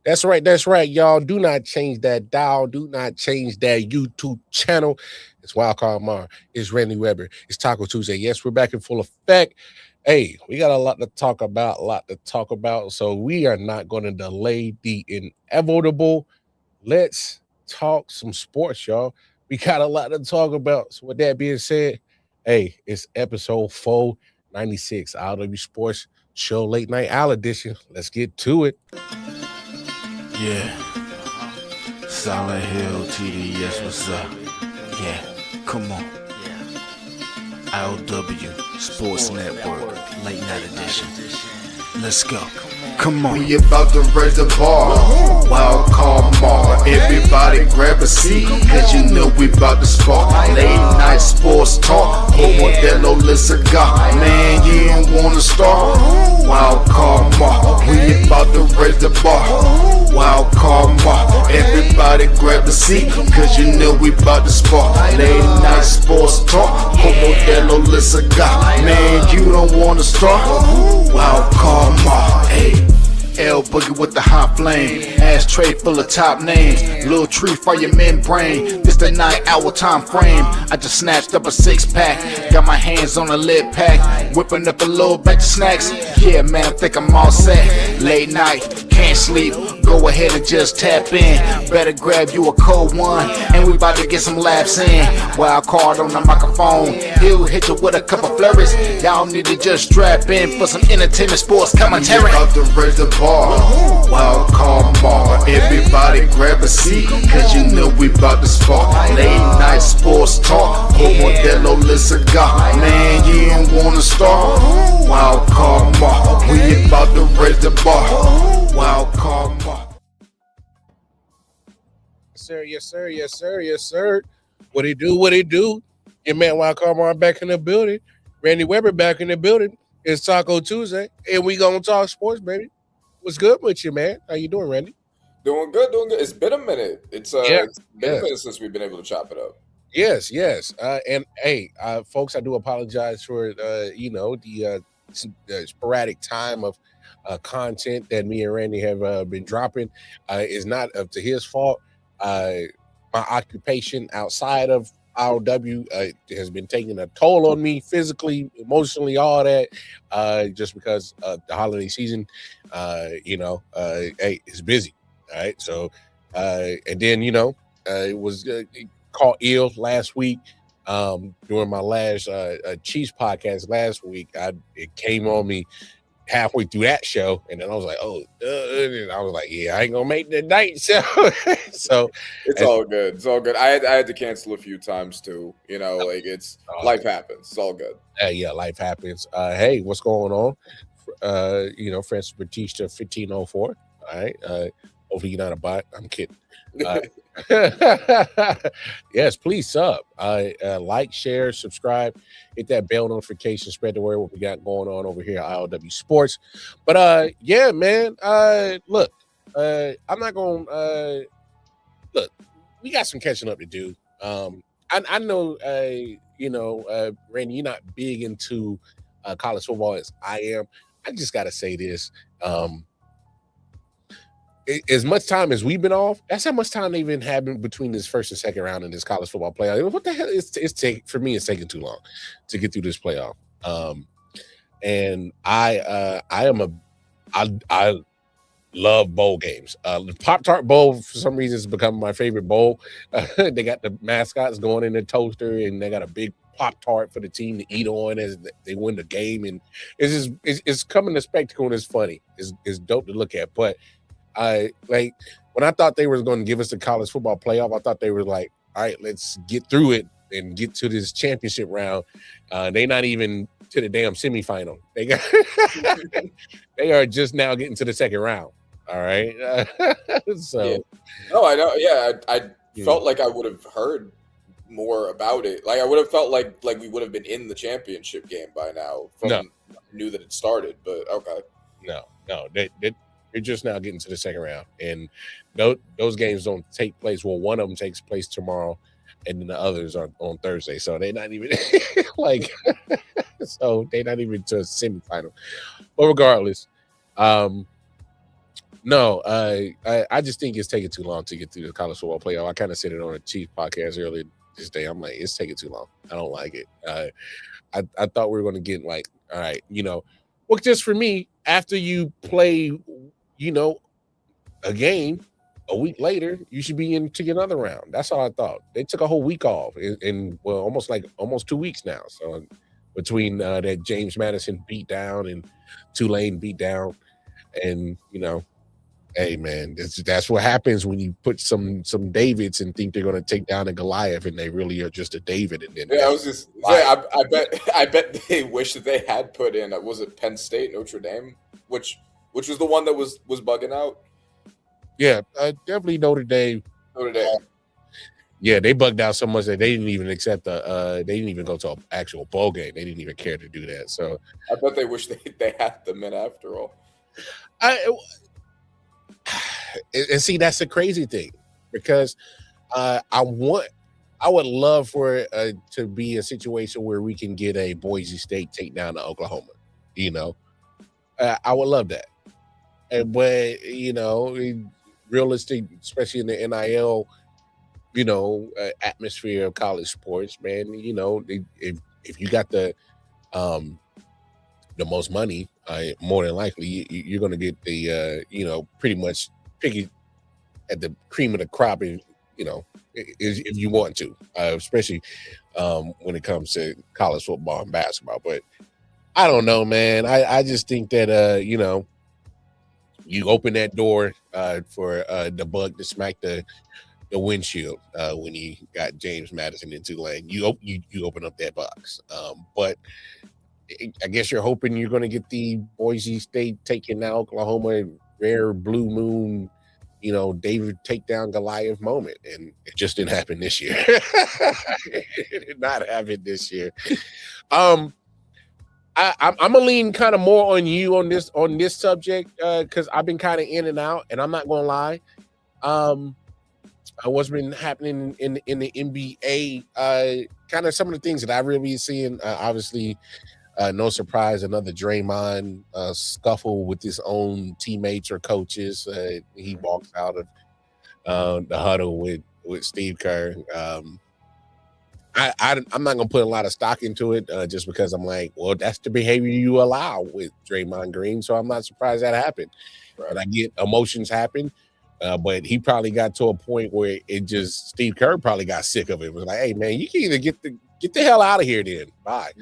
That's right. That's right, y'all. Do not change that dial. Do not change that YouTube channel. It's Wildcard Mar. It's Randy Weber. It's Taco Tuesday. Yes, we're back in full effect. Hey, we got a lot to talk about. A lot to talk about. So we are not going to delay the inevitable. Let's talk some sports, y'all. We got a lot to talk about. So with that being said, hey, it's episode 496, I.O.W Sports Show Late Night Owl Edition. Let's get to it. Yeah, Solid Hill TDS, what's up? Yeah, come on. I.O.W Sports Network, Late Night Edition. Let's go. Come on. We about to raise the bar. Wild card Mar. Everybody grab a seat, cause you know we about to spark. Late night sports talk. Modelo Le Cigar. Man, you don't wanna start. Wild card Mar. We about to raise the bar. Wild card Mar. Everybody grab a seat, cause you know we about to spark. Late night sports talk. Modelo Le Cigar. Man, you don't wanna start. Wild card Mar. Hey. L Boogie with the hot flame, ashtray full of top names, little tree for your membrane. This the 9-hour time frame. I just snatched up a 6-pack, got my hands on a lid pack, whipping up a little batch of snacks. Yeah, man, I think I'm all set. Late night, can't sleep. Go ahead and just tap in. Better grab you a cold one, and we about to get some laps in. Wild card on the microphone, he'll hit you with a couple flurries. Y'all need to just strap in for some entertainment sports commentary. About to raise the bar, Wild card Mar. Everybody grab a seat, cause you know we about to spark. Late night sports talk, Modelo Le Cigar. Man, you don't wanna start. Wild card Mar. We about to raise the bar. Wild card Mar. Sir, yes, sir, yes, sir, yes, sir. What it do? What it do? Your man Wild Carmar back in the building. Randy Weber back in the building. It's Taco Tuesday, and we gonna talk sports, baby. What's good with you, man? How you doing, Randy? Doing good, doing good. It's been a minute. It's Yeah, it's been a minute since we've been able to chop it up. yes, yes. And hey, folks, I do apologize for the sporadic time of content that me and Randy have been dropping. Is not up to his fault. My occupation outside of I.O.W has been taking a toll on me physically, emotionally, all that. Just because the holiday season, hey, it's busy. All right, so and then it was caught ill last week. During my last Chiefs podcast last week, it came on me halfway through that show, and then I was like, "Oh," and I was like, "Yeah, I ain't gonna make the night show." So It's all good. It's all good. I had to cancel a few times too. Like it's life happens. It's all good. yeah, life happens. Hey, what's going on? Francis Batista 1504. All right. Hopefully you're not a bot. I'm kidding. Yes, please sub. Like, share, subscribe, hit that bell notification, spread the word what we got going on over here at I.O.W Sports. But yeah, man. Look, I'm not gonna look. We got some catching up to do. I know Randy, you're not big into college football as I am. I just gotta say this. As much time as we've been off, that's how much time they've been having between this first and second round in this college football playoff. What the hell? For me, it's taking too long to get through this playoff. And I love bowl games. The Pop-Tart Bowl, for some reason, has become my favorite bowl. They got the mascots going in the toaster, and they got a big Pop-Tart for the team to eat on as they win the game. And it's coming to spectacle, and it's funny. It's dope to look at. But when I thought they were going to give us the college football playoff, I thought they were like, all right, let's get through it and get to this championship round. They not even to the damn semifinal. They are just now getting to the second round. All right. So Yeah. No, I know. Yeah, I felt like I would have heard more about it. Like I would have felt like we would have been in the championship game by now. No. I knew that it started, but okay. No, they're just now getting to the second round, and those games don't take place. Well, one of them takes place tomorrow, and then the others are on Thursday. So they're not even so they're not even to a semifinal. But regardless, No, I just think it's taking too long to get through the college football playoff. I kind of said it on a Chief podcast earlier this day. I'm like, it's taking too long. I don't like it. I thought we were going to get like, all right, well, just for me, after you play, a game, a week later, you should be into another round. That's all I thought. They took a whole week off in well, almost 2 weeks now. So between that James Madison beat down and Tulane beat down, and hey man, that's what happens when you put some Davids and think they're going to take down a Goliath, and they really are just a David. And then I was just saying, I bet they wish that they had put in was it Penn State, Notre Dame, which was the one that was bugging out. Yeah, definitely Notre Dame. Yeah, they bugged out so much that they didn't even accept they didn't even go to an actual bowl game. They didn't even care to do that. So I bet they wish they had them in after all. And see, that's the crazy thing, because I would love for it to be a situation where we can get a Boise State take down to Oklahoma. I would love that. But realistic, especially in the NIL, atmosphere of college sports, man. If you got the most money, more than likely you're going to get the pretty much pick at the cream of the crop, if you want to, especially when it comes to college football and basketball. But I don't know, man. I just think that you open that door for the bug to smack the windshield when you got James Madison in Tulane. You open up that box, but I guess you're hoping you're going to get the Boise State taking out Oklahoma, rare blue moon, David take down Goliath moment, and it just didn't happen this year. It did not happen this year. I'm gonna lean kind of more on you on this subject because I've been kind of in and out, and I'm not gonna lie. What's been happening in the NBA? Kind of some of the things that I've really been seeing. Obviously, no surprise, another Draymond scuffle with his own teammates or coaches. He walks out of the huddle with Steve Kerr. I'm not gonna put a lot of stock into it just because I'm like, well, that's the behavior you allow with Draymond Green, so I'm not surprised that happened. Right. But I get emotions happen, but he probably got to a point where Steve Kerr probably got sick of it. It was like, hey man, you can either get the hell out of here then. Bye.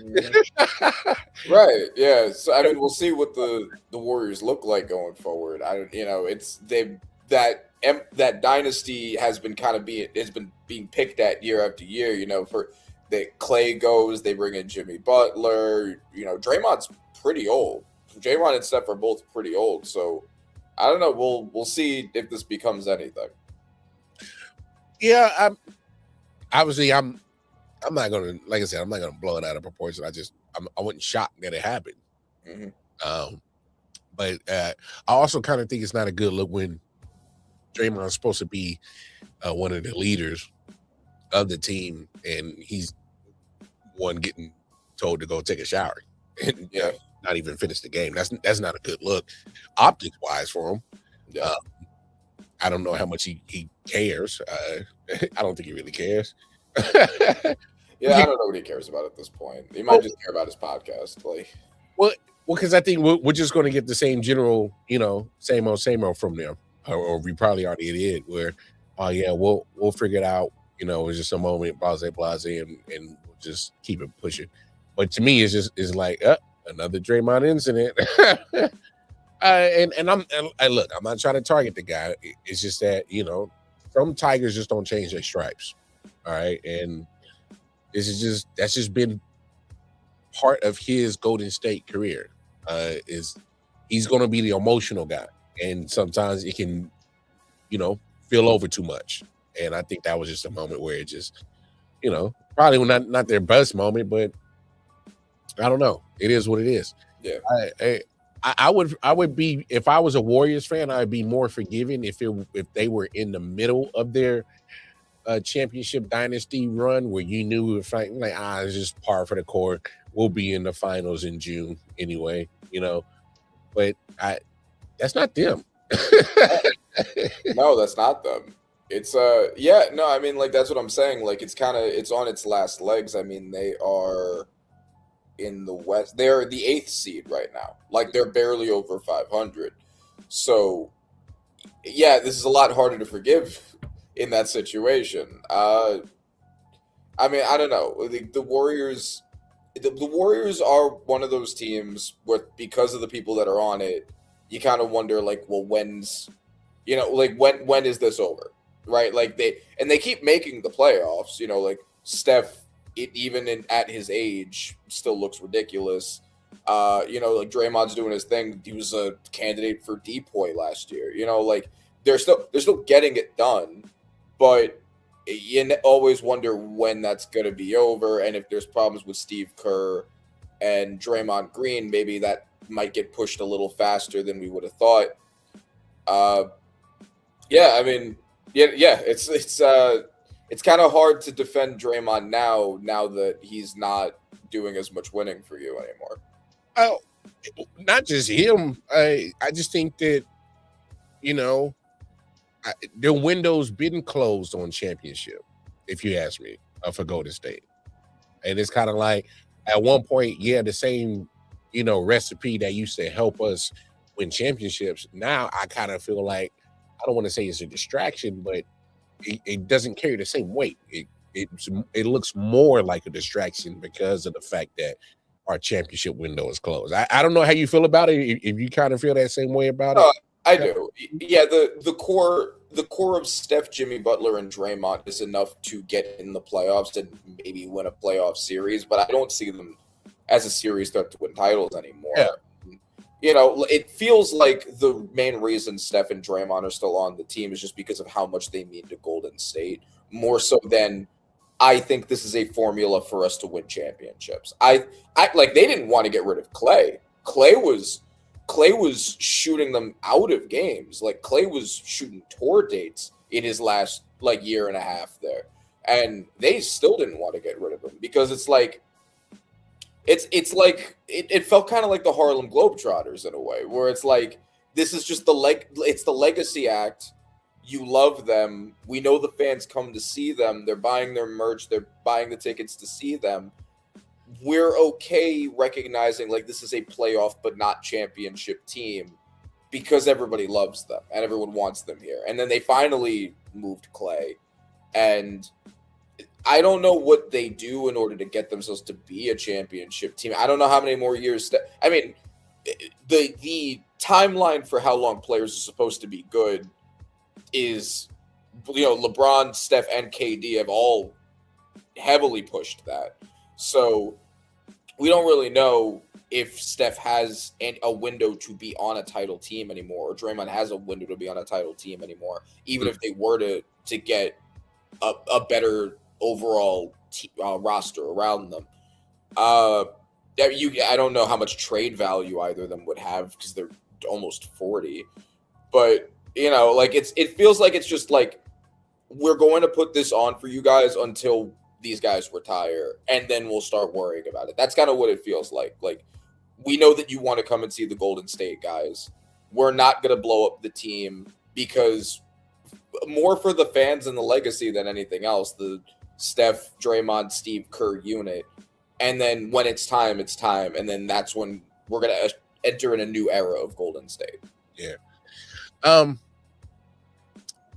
Right. Yeah. So I mean, we'll see what the Warriors look like going forward. That dynasty has been being picked at year after year. For that Clay goes, they bring in Jimmy Butler. Draymond's pretty old. Draymond and Steph are both pretty old. So I don't know. We'll see if this becomes anything. Yeah. I'm not gonna, like I said, I'm not gonna blow it out of proportion. I wasn't shocked that it happened. Mm-hmm. But I also kind of think it's not a good look when Draymond's supposed to be one of the leaders of the team, and he's one getting told to go take a shower and not even finish the game. That's not a good look, optics wise, for him. Yeah. I don't know how much he cares. I don't think he really cares. Yeah, I don't know what he cares about at this point. He might just care about his podcast. Well, because I think we're just going to get the same general, same old from them, or we probably already did. Where, oh yeah, we'll figure it out. It's just a moment, blase, and we'll just keep it pushing. But to me, it's like another Draymond incident. And look, I'm not trying to target the guy. It's just that some Tigers just don't change their stripes. All right, and that's just been part of his Golden State career. He's going to be the emotional guy, and sometimes it can, spill over too much. And I think that was just a moment where it just, probably not their best moment, but I don't know. It is what it is. Yeah. I would be, if I was a Warriors fan, I'd be more forgiving if they were in the middle of their championship dynasty run where you knew we were fighting like it's just par for the course. We'll be in the finals in June anyway, but that's not them. No, that's not them. It's yeah, no, I mean like that's what I'm saying. Like it's on its last legs. I mean, they are in the West. They're the 8th seed right now. Like they're barely over 500. So yeah, this is a lot harder to forgive in that situation. I mean, I don't know. The Warriors the Warriors are one of those teams where because of the people that are on it, you kind of wonder like, well, like when is this over? Right? Like they keep making the playoffs, like Steph at his age still looks ridiculous. Like Draymond's doing his thing. He was a candidate for DPOY last year. Like they're still getting it done, but you always wonder when that's going to be over, and if there's problems with Steve Kerr and Draymond Green, maybe that might get pushed a little faster than we would have thought. Yeah, I mean, yeah, it's kind of hard to defend Draymond now that he's not doing as much winning for you anymore. Oh, not just him. I just think that their window's been closed on championship, if you ask me, for Golden State. And it's kind of like at one point, yeah, the same, recipe that used to help us win championships. Now I kind of feel like, I don't want to say it's a distraction, but it doesn't carry the same weight. It looks more like a distraction because of the fact that our championship window is closed. I don't know how you feel about it. If you kind of feel that same way about it. I do. Yeah, the core of Steph, Jimmy Butler, and Draymond is enough to get in the playoffs and maybe win a playoff series, but I don't see them as a series threat to win titles anymore. Yeah. It feels like the main reason Steph and Draymond are still on the team is just because of how much they mean to Golden State, more so than I think this is a formula for us to win championships. I like they didn't want to get rid of Clay. Clay was shooting them out of games. Like Clay was shooting tour dates in his last year and a half there, and they still didn't want to get rid of him because it's like it felt kind of like the Harlem Globetrotters in a way, where it's like this is just it's the legacy act. You love them. We know the fans come to see them. They're buying their merch. They're buying the tickets to see them. We're okay recognizing this is a playoff but not championship team because everybody loves them and everyone wants them here. And then they finally moved Clay, and I don't know what they do in order to get themselves to be a championship team. I don't know how many more years. I mean, the timeline for how long players are supposed to be good is, LeBron, Steph, and KD have all heavily pushed that. So we don't really know if Steph has a window to be on a title team anymore, or Draymond has a window to be on a title team anymore, even if they were to get a better overall roster around them. I don't know how much trade value either of them would have because they're almost 40. But, it feels like it's just we're going to put this on for you guys until these guys retire, and then we'll start worrying about it. That's kind of what it feels like. We know that you want to come and see the Golden State guys. We're not going to blow up the team because more for the fans and the legacy than anything else, the Steph, Draymond, Steve Kerr unit. And then when it's time, it's time. And then that's when we're going to enter in a new era of Golden State. Yeah.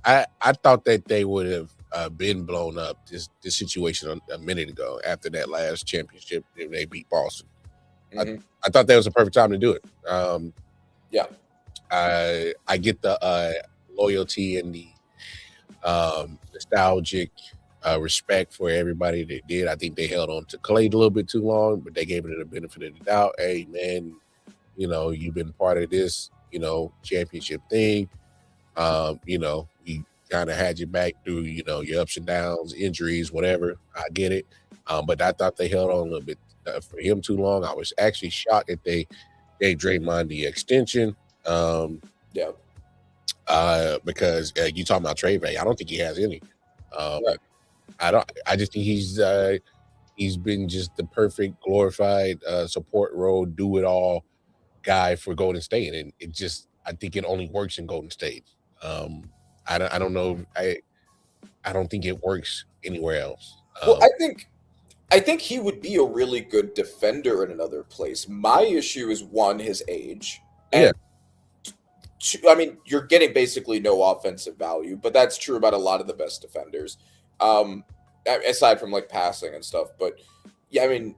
I thought that they would have been blown up this situation a minute ago after that last championship. They beat Boston. Mm-hmm. I thought that was the perfect time to do it. Yeah. I get the loyalty and the nostalgic respect for everybody that did. I think they held on to Clay a little bit too long, but they gave it the benefit of the doubt. Hey, man, you've been part of this, championship thing. We kind of had you back through, your ups and downs, injuries, whatever. I get it. But I thought they held on a little bit for him too long. I was actually shocked that they gave Draymond the extension. Yeah. Because you talking about trade value, I don't think he has any. Right. I just think he's been just the perfect glorified support role, do it all guy for Golden State, and it just I think it only works in Golden State. I don't know. I don't think it works anywhere else. Well, I think he would be a really good defender in another place. My issue is one, his age, Yeah. and two, I mean, you're getting basically no offensive value, but that's true about a lot of the best defenders, aside from like passing and stuff. But yeah, I mean,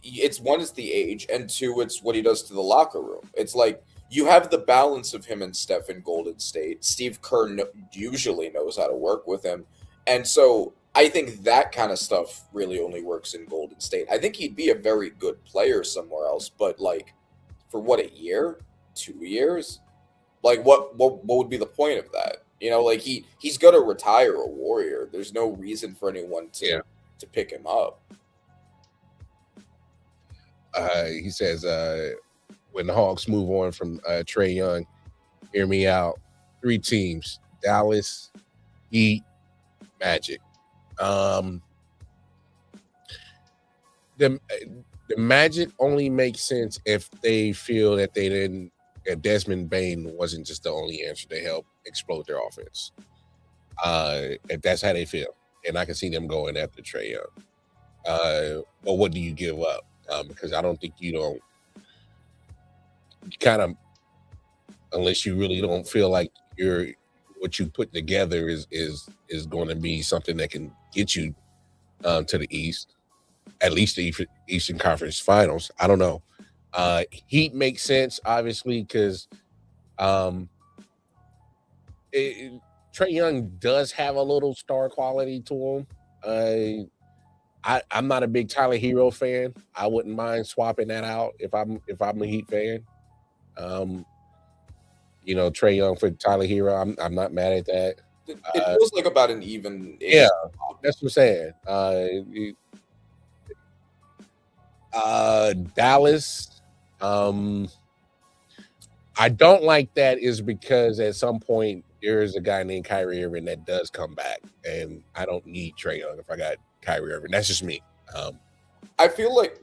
it's one is the age, and two, it's what he does to the locker room. It's like you have the balance of him and Steph in Golden State. Steve Kerr usually knows how to work with him, and so I think that kind of stuff really only works in Golden State. I think he'd be a very good player somewhere else, but like for what, a year, 2 years, like what would be the point of that? You know, like he's gonna retire a Warrior. There's no reason for anyone to pick him up. He says, when the Hawks move on from Trae Young, hear me out. 3 teams: Dallas, Heat, Magic. The Magic only makes sense if they feel that Desmond Bain wasn't just the only answer to help explode their offense. If that's how they feel, and I can see them going after Trae Young. But what do you give up? Because I don't think you kind of, unless you really don't feel like what you put together is going to be something that can get you to the East, at least the Eastern Conference Finals. I don't know. Heat makes sense, obviously, because Trae Young does have a little star quality to him. I'm not a big Tyler Hero fan. I wouldn't mind swapping that out if I'm a Heat fan. Trae Young for Tyler Hero, I'm not mad at that. It feels like about an even. Yeah, that's what I'm saying. Dallas. I don't like that is because at some point there is a guy named Kyrie Irving that does come back, and I don't need Trae Young if I got Kyrie Irving. That's just me. I feel like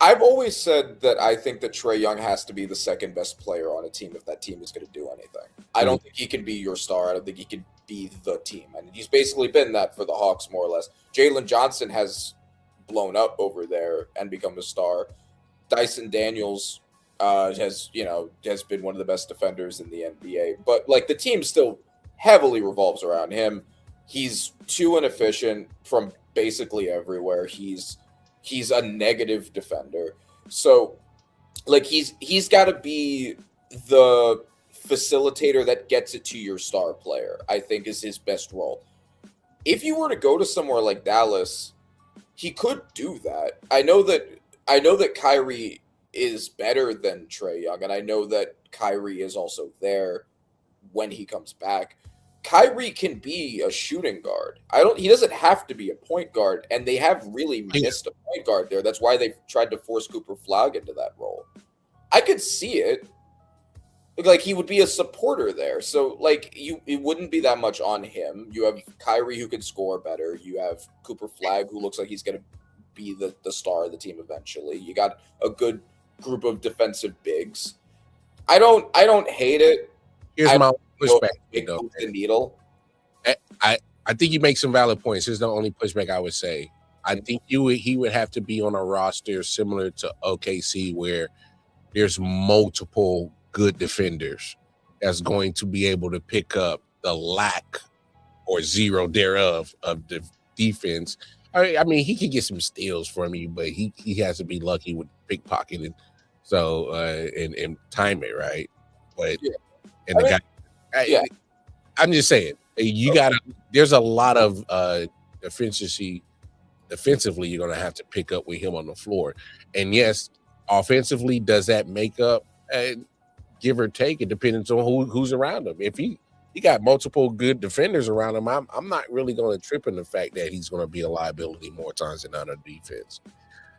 I've always said that I think that Trae Young has to be the second best player on a team if that team is going to do anything. I don't think he can be your star. I don't think he can be the team. And he's basically been that for the Hawks, more or less. Jalen Johnson has blown up over there and become a star. Dyson Daniels has been one of the best defenders in the NBA. But like the team still heavily revolves around him. He's too inefficient from basically everywhere. He's a negative defender. So like he's got to be the facilitator that gets it to your star player, I think is his best role. If you were to go to somewhere like Dallas, he could do that. I know that Kyrie is better than Trae Young, and I know that Kyrie is also there when he comes back. Kyrie can be a shooting guard. He doesn't have to be a point guard, and they have really missed a point guard there. That's why they've tried to force Cooper Flagg into that role. I could see it. Like he would be a supporter there. So like it wouldn't be that much on him. You have Kyrie who can score better. You have Cooper Flagg who looks like he's gonna be the star of the team eventually. You got a good group of defensive bigs. I don't hate it. Here's my pushback. The needle. I think you make some valid points. Here's the only pushback I would say. I think he would have to be on a roster similar to OKC where there's multiple good defenders that's going to be able to pick up the lack or zero thereof of the defense. I mean, he could get some steals from you, but he has to be lucky with pickpocketing. So and time it right. But I'm just saying there's a lot of defensively you're gonna have to pick up with him on the floor. And yes, offensively, does that make up? Give or take, it depends on who's around him. If he got multiple good defenders around him, I'm not really going to trip in the fact that he's going to be a liability more times than not on defense.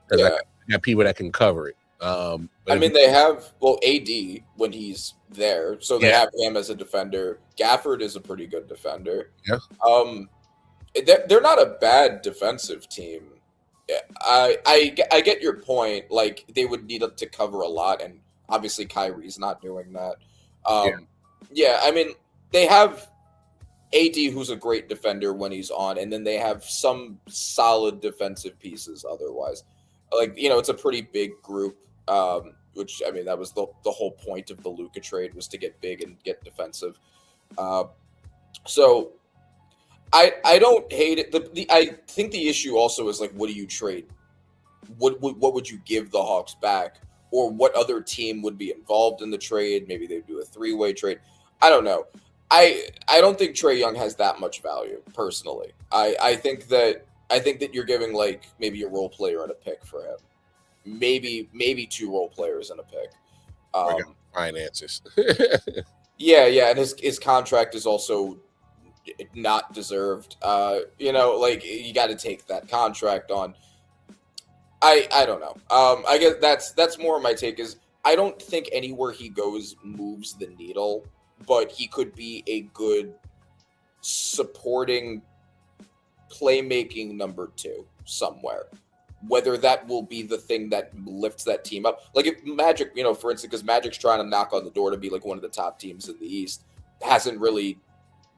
Because I got people that can cover it. They have AD when he's there, so they have him as a defender. Gafford is a pretty good defender. Yeah. They're not a bad defensive team. I get your point. Like they would need to cover a lot, and obviously Kyrie's not doing that. Yeah, I mean, they have AD, who's a great defender when he's on, and then they have some solid defensive pieces otherwise. Like, it's a pretty big group, which, I mean, that was the whole point of the Luka trade, was to get big and get defensive. So I don't hate it. I think the issue also is, like, what do you trade? What would you give the Hawks back? Or what other team would be involved in the trade? Maybe they'd do a 3-way trade. I don't know. I don't think Trae Young has that much value, personally. I think that you're giving, like, maybe a role player and a pick for him. Maybe 2 role players and a pick. Finances. Yeah, and his contract is also not deserved. Like, you got to take that contract on. I don't know. I guess that's more of my take. Is I don't think anywhere he goes moves the needle, but he could be a good supporting playmaking number 2 somewhere. Whether that will be the thing that lifts that team up. Like, if Magic, for instance, because Magic's trying to knock on the door to be, like, one of the top teams in the East, hasn't really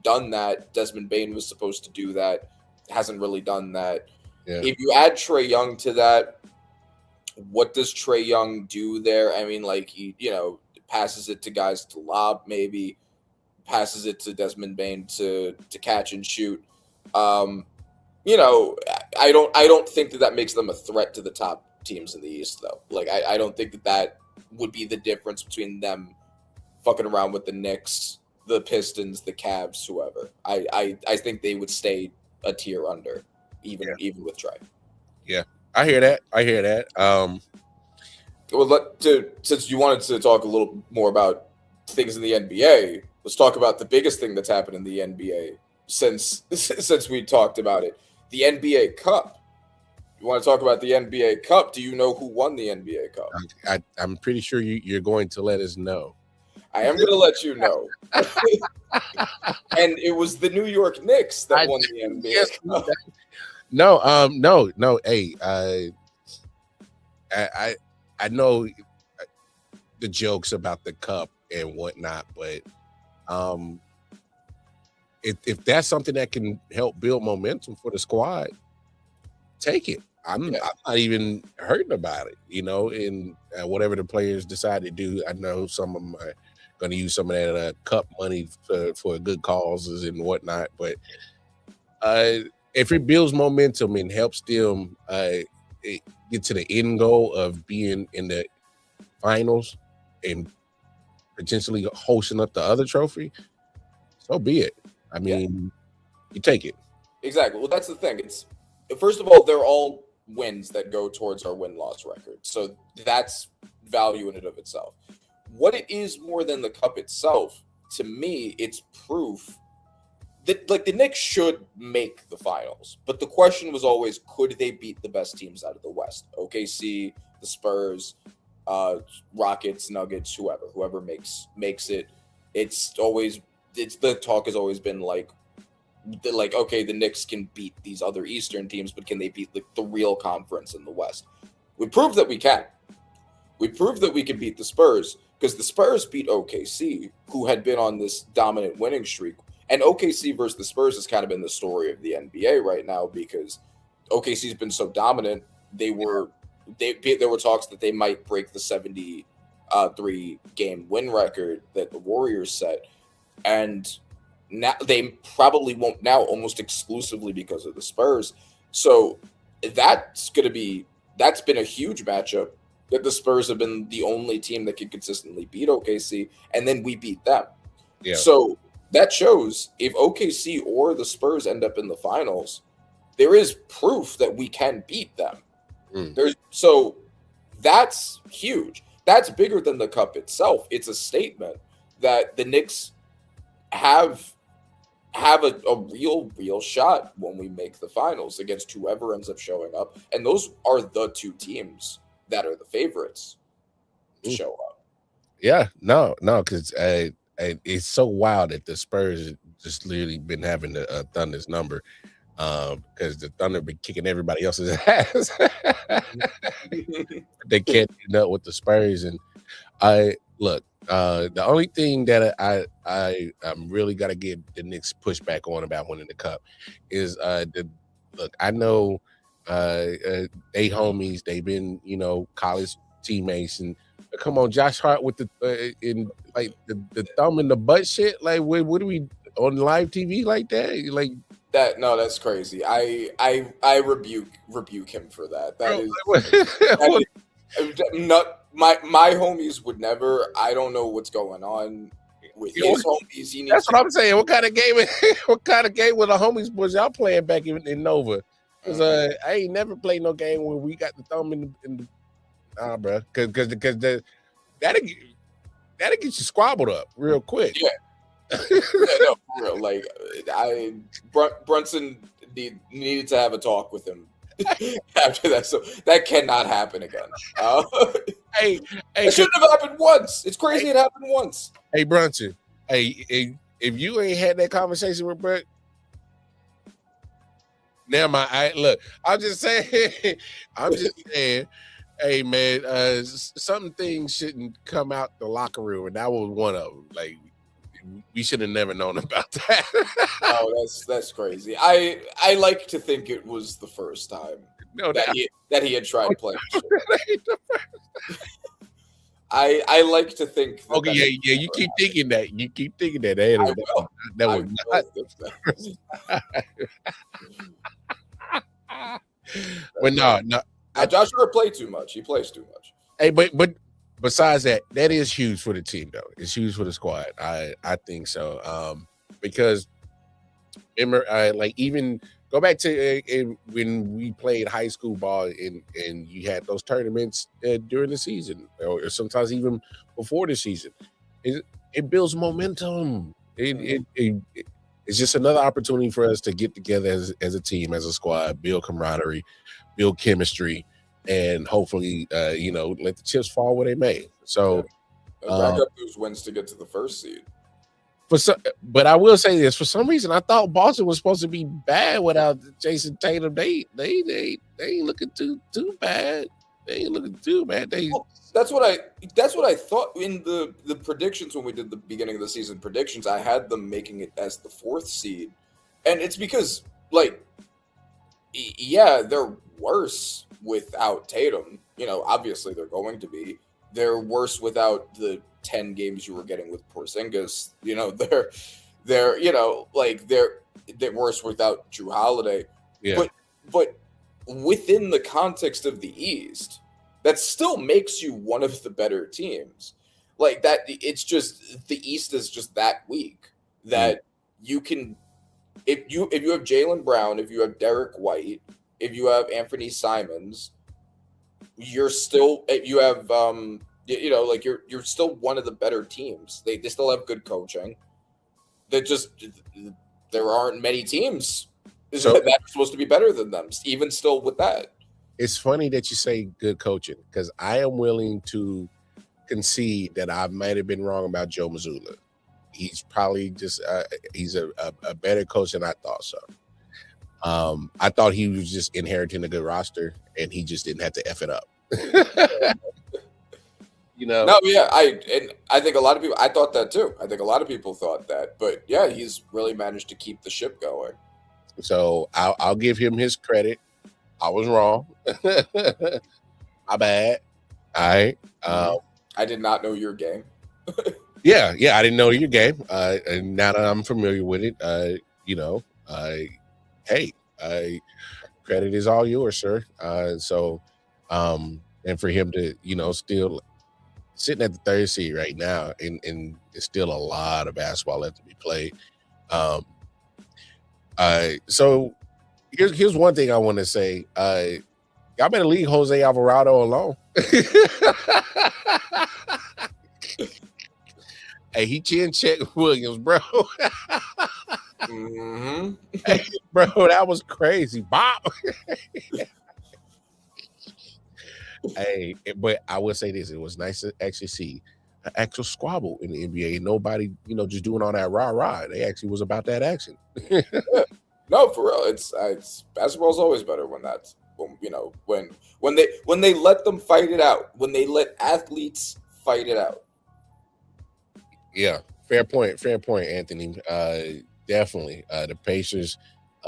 done that. Desmond Bane was supposed to do that, hasn't really done that. Yeah. If you add Trae Young to that, what does Trae Young do there? I mean, like, he, passes it to guys to lob, maybe passes it to Desmond Bane to catch and shoot. I don't think that makes them a threat to the top teams in the East, though. Like, I don't think that would be the difference between them fucking around with the Knicks, the Pistons, the Cavs, whoever. I think they would stay a tier under, even with Trae. Yeah, I hear that. Well, since you wanted to talk a little more about things in the NBA, let's talk about the biggest thing that's happened in the NBA since we talked about it. The NBA Cup. You want to talk about the NBA Cup? Do you know who won the NBA Cup? I'm pretty sure you're going to let us know. I am going to let you know. And it was the New York Knicks that won the NBA Cup. No. Hey, I know the jokes about the cup and whatnot, but if that's something that can help build momentum for the squad, take it. I'm not even hurting about it, and whatever the players decide to do. I know some of them are going to use some of that cup money for good causes and whatnot, but if it builds momentum and helps them get to the end goal of being in the finals and potentially hosting up the other trophy, so be it. I mean, you take it. Exactly. Well, that's the thing. It's, first of all, they're all wins that go towards our win-loss record. So that's value in and of itself. What it is more than the cup itself, to me, it's proof that, like, the Knicks should make the finals. But the question was always, could they beat the best teams out of the West? OKC, the Spurs, Rockets, Nuggets, whoever makes it. The talk has always been like, okay, the Knicks can beat these other Eastern teams, but can they beat the real conference in the West? We proved that we can. We proved that we can beat the Spurs, because the Spurs beat OKC, who had been on this dominant winning streak. And OKC versus the Spurs has kind of been the story of the NBA right now, because OKC's been so dominant. There were talks that they might break the 73-game win record that the Warriors set. And now they probably won't now, almost exclusively because of the Spurs. So that's been a huge matchup, that the Spurs have been the only team that can consistently beat OKC, and then we beat them. Yeah. So that shows, if OKC or the Spurs end up in the finals, there is proof that we can beat them. So that's huge. That's bigger than the cup itself. It's a statement that the Knicks have a real shot when we make the finals against whoever ends up showing up. And those are the 2 teams that are the favorites to show up. Yeah, no, because it's so wild that the Spurs just literally been having the Thunder's number, because the Thunder been kicking everybody else's ass. They can't do nothing with the Spurs. And look, The only thing that I'm really gotta get the Knicks pushback on about winning the cup is look. I know they homies. They've been college teammates, and come on, Josh Hart with the in like the thumb in the butt shit. Like what do we on live TV like that? Like that? No, that's crazy. I rebuke him for that. That is what? not my homies would never. I don't know what's going on with his homies. He needs That's what I'm saying. What kind of game? What kind of game with the homies was y'all playing back in Nova? Because I ain't never played no game where we got the thumb in the nah, bro. Because that'll get you squabbled up real quick. Yeah. Yeah, no, for real. Like Brunson needed to have a talk with him after that, so that cannot happen again. Hey, it shouldn't have happened once. It's crazy it happened once. Hey, Brunson. Hey, if you ain't had that conversation with Brett, now look. I'm just saying. Hey, man, some things shouldn't come out the locker room, and that was one of them. Like, we should have never known about that. Oh, that's crazy. I like to think it was the first time that he had tried playing. I like to think. Okay, yeah. You keep thinking that. You keep thinking that. That was not. But no. Josh Hart played too much. He plays too much. Hey, but besides that is huge for the team, though. It's huge for the squad. I think so. Because remember, like even go back to when we played high school ball and you had those tournaments during the season, or sometimes even before the season. It builds momentum. It's just another opportunity for us to get together as a team, as a squad, build camaraderie, build chemistry, and hopefully, let the chips fall where they may. So, rack up those wins to get to the first seed. But I will say this: for some reason, I thought Boston was supposed to be bad without Jason Tatum. They ain't looking too bad. They ain't looking too bad. That's what I thought in the predictions when we did the beginning of the season predictions. I had them making it as the 4th seed, and it's because they're worse without Tatum. Obviously they're going to be. They're worse without the 10 games you were getting with Porzingis. They're worse without Drew Holiday. Yeah. But within the context of the East, that still makes you one of the better teams. Like that, it's just the East is just that weak that you can. If you have Jaylen Brown, if you have Derek White, if you have Anthony Simons, you're still you're still one of the better teams. They still have good coaching. There aren't many teams that's supposed to be better than them, even still with that. It's funny that you say good coaching, because I am willing to concede that I might have been wrong about Joe Mazzulla. He's probably just he's a better coach than I thought. So I thought he was just inheriting a good roster, and he just didn't have to F it up. No, yeah, I think a lot of people. I thought that too. I think a lot of people thought that, but yeah, he's really managed to keep the ship going. So I'll give him his credit. I was wrong. My bad. All right. I did not know your game. Yeah, I didn't know your game. And now that I'm familiar with it, credit is all yours, sir. And for him to, still sitting at the 3rd seed right now, and it's still a lot of basketball left to be played. So here's one thing I want to say. Y'all better leave Jose Alvarado alone. Hey, he chin checked Williams, bro. Mm-hmm. Hey, bro, that was crazy. Bob. Hey, but I will say this: it was nice to actually see an actual squabble in the NBA. Nobody, just doing all that rah-rah. They actually was about that action. Yeah. No, for real. It's basketball's always better when that's when they let them fight it out. When they let athletes fight it out. Yeah, fair point, Anthony. Definitely. The Pacers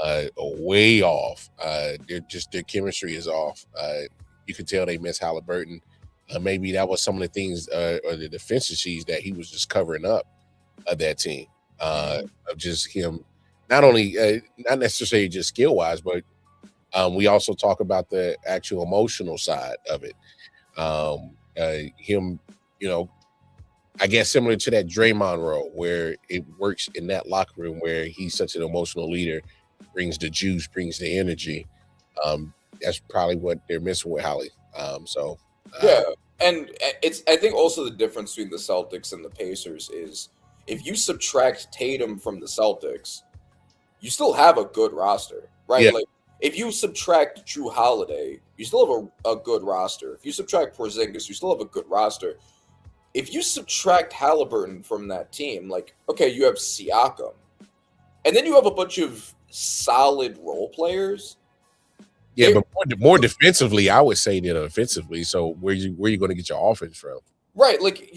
are way off. Their chemistry is off. You could tell they miss Halliburton. Maybe that was some of the things or the deficiencies that he was just covering up of that team. Of just him, not only not necessarily just skill wise, but we also talk about the actual emotional side of it. Him, you know, I guess similar to that Draymond role where it works in that locker room where he's such an emotional leader, brings the juice, brings the energy. That's probably what they're missing with Holly. So Yeah, and it's I think also the difference between the Celtics and the Pacers is if you subtract Tatum from the Celtics, you still have a good roster, right? yeah, Like if you subtract Drew Holiday, you still have a good roster. If you subtract Porzingis, you still have a good roster. If you subtract Halliburton from that team, like okay, you have Siakam, and then you have a bunch of solid role players. yeah, It, but more defensively, I would say than offensively. So where you going to get your offense from? right, like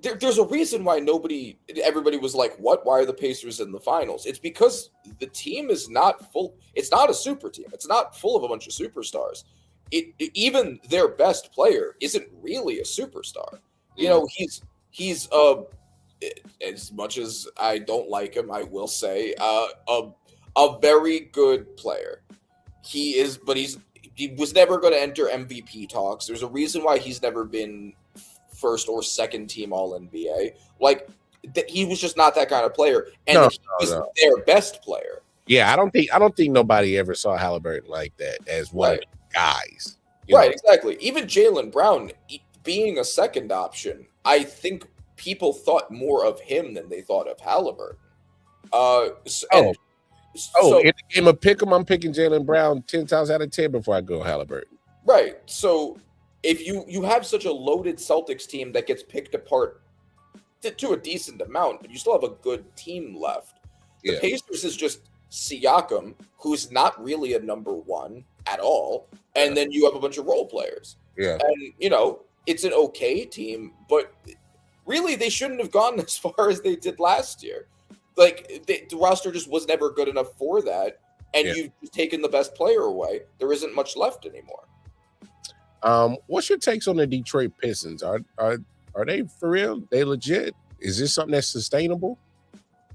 there's a reason why everybody was like, what? Why are the Pacers in the finals? It's because the team is not full. It's not a super team. It's not full of a bunch of superstars. Even their best player isn't really a superstar. You know, he's as much as I don't like him, I will say a very good player. He is, but he was never going to enter MVP talks. There's a reason why he's never been first or second team All NBA. Like he was just not that kind of player, and No, he was their best player. Yeah, I don't think nobody ever saw Halliburton like that as one of the guys. Right, exactly. Even Jaylen Brown being a second option, I think people thought more of him than they thought of Halliburton. In the game of pick'em, I'm picking Jaylen Brown 10 times out of 10 before I go Halliburton. Right. So if you have such a loaded Celtics team that gets picked apart to a decent amount, but you still have a good team left. The Pacers is just Siakam, who's not really a number one at all, and then you have a bunch of role players. Yeah. And, you know, it's an okay team, but really they shouldn't have gone as far as they did last year. Like, the roster just was never good enough for that, and you've taken the best player away. There isn't much left anymore. What's your takes on the Detroit Pistons? Are they for real? They legit? Is this something that's sustainable?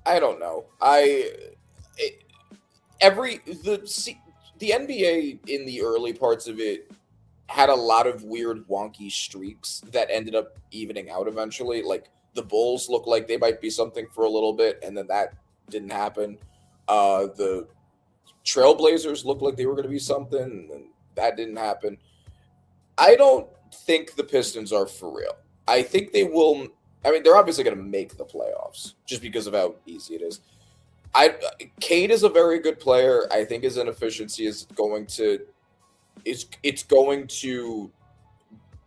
I don't know. The NBA in the early parts of it had a lot of weird wonky streaks that ended up evening out eventually. Like the Bulls looked like they might be something for a little bit, and then that didn't happen. The Trailblazers looked like they were going to be something, and that didn't happen. I don't think the Pistons are for real. I think they will. I mean, they're obviously going to make the playoffs just because of how easy it is. Cade is a very good player. I think his inefficiency is going to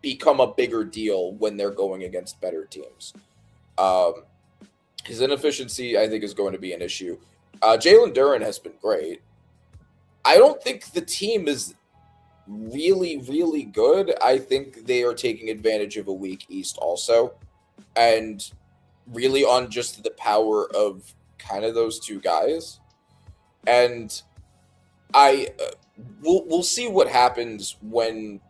become a bigger deal when they're going against better teams. His inefficiency, I think, is going to be an issue. Jalen Duren has been great. I don't think the team is really, really good. I think they are taking advantage of a weak East also, and really on just the power of kind of those two guys. And we'll see what happens when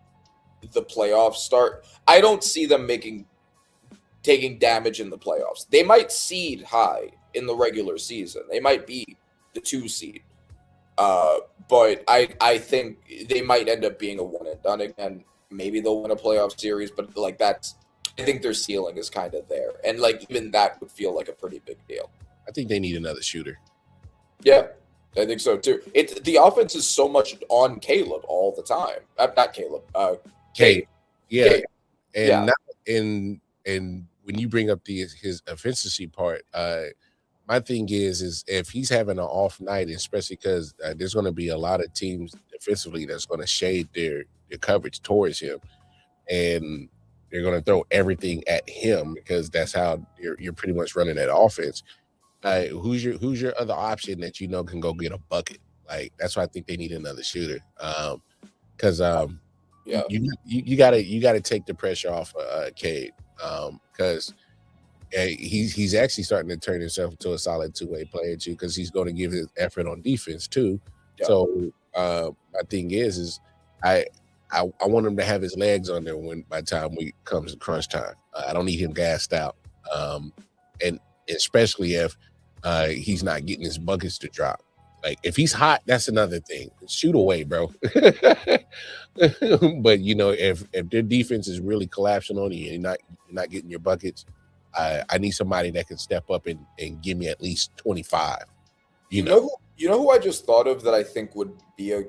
the playoffs start. I don't see them taking damage in the playoffs. They might seed high in the regular season. They might be the 2 seed. But I think they might end up being a one and done again. Maybe they'll win a playoff series, but like I think their ceiling is kind of there. And like even that would feel like a pretty big deal. I think they need another shooter. Yeah, I think so too. The offense is so much on Caleb all the time. Not Caleb. Cade. Yeah. Cade. And when you bring up his efficiency part, my thing is if he's having an off night, especially because there's going to be a lot of teams defensively that's going to shade their coverage towards him, and they're going to throw everything at him because that's how you're pretty much running that offense. Who's your other option that you know can go get a bucket? Like that's why I think they need another shooter. Because you gotta take the pressure off Cade. Because he's actually starting to turn himself into a solid two-way player too, because he's going to give his effort on defense too. Yeah. So my thing is I want him to have his legs on there when by the time we comes to crunch time. I don't need him gassed out, and especially if he's not getting his buckets to drop. Like if he's hot, that's another thing. Shoot away, bro. But you know, if their defense is really collapsing on you and you're not getting your buckets, I need somebody that can step up and give me at least 25. You know who I just thought of that I think would be a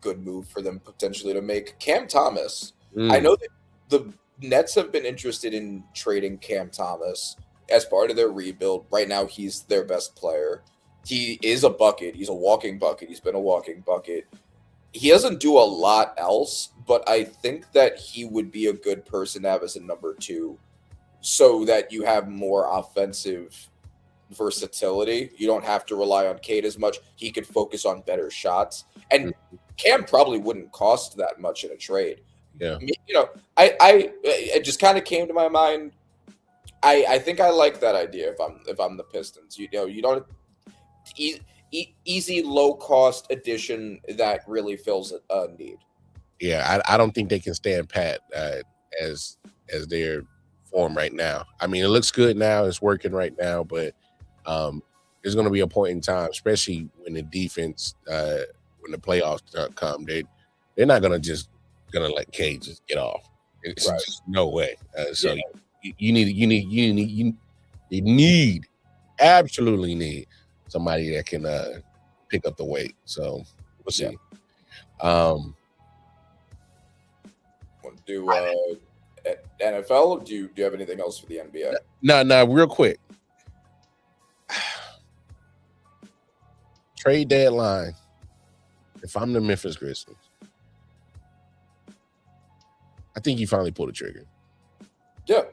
good move for them potentially to make? Cam Thomas. I know that the Nets have been interested in trading Cam Thomas as part of their rebuild. Right now, he's their best player. He is a bucket. He's a walking bucket. He's been a walking bucket. He doesn't do a lot else, but I think that he would be a good person to have as a number 2 so that you have more offensive versatility. You don't have to rely on Cade as much. He could focus on better shots. And Cam probably wouldn't cost that much in a trade. Yeah. You know, it just kind of came to my mind. I think I like that idea if I'm the Pistons. You know, you don't easy low cost addition that really fills a need. Yeah, I don't think they can stand pat as their form right now. I mean, it looks good now, it's working right now, but there's going to be a point in time, especially when the defense, when the playoffs come, they're not going to let Cade just get off. It's Right. just no way. So Yeah. you absolutely need somebody that can pick up the weight. So we'll see. Want to do NFL? Do you have anything else for the NBA? No, real quick. Trade deadline. If I'm the Memphis Grizzlies, I think you finally pull the trigger. Yeah.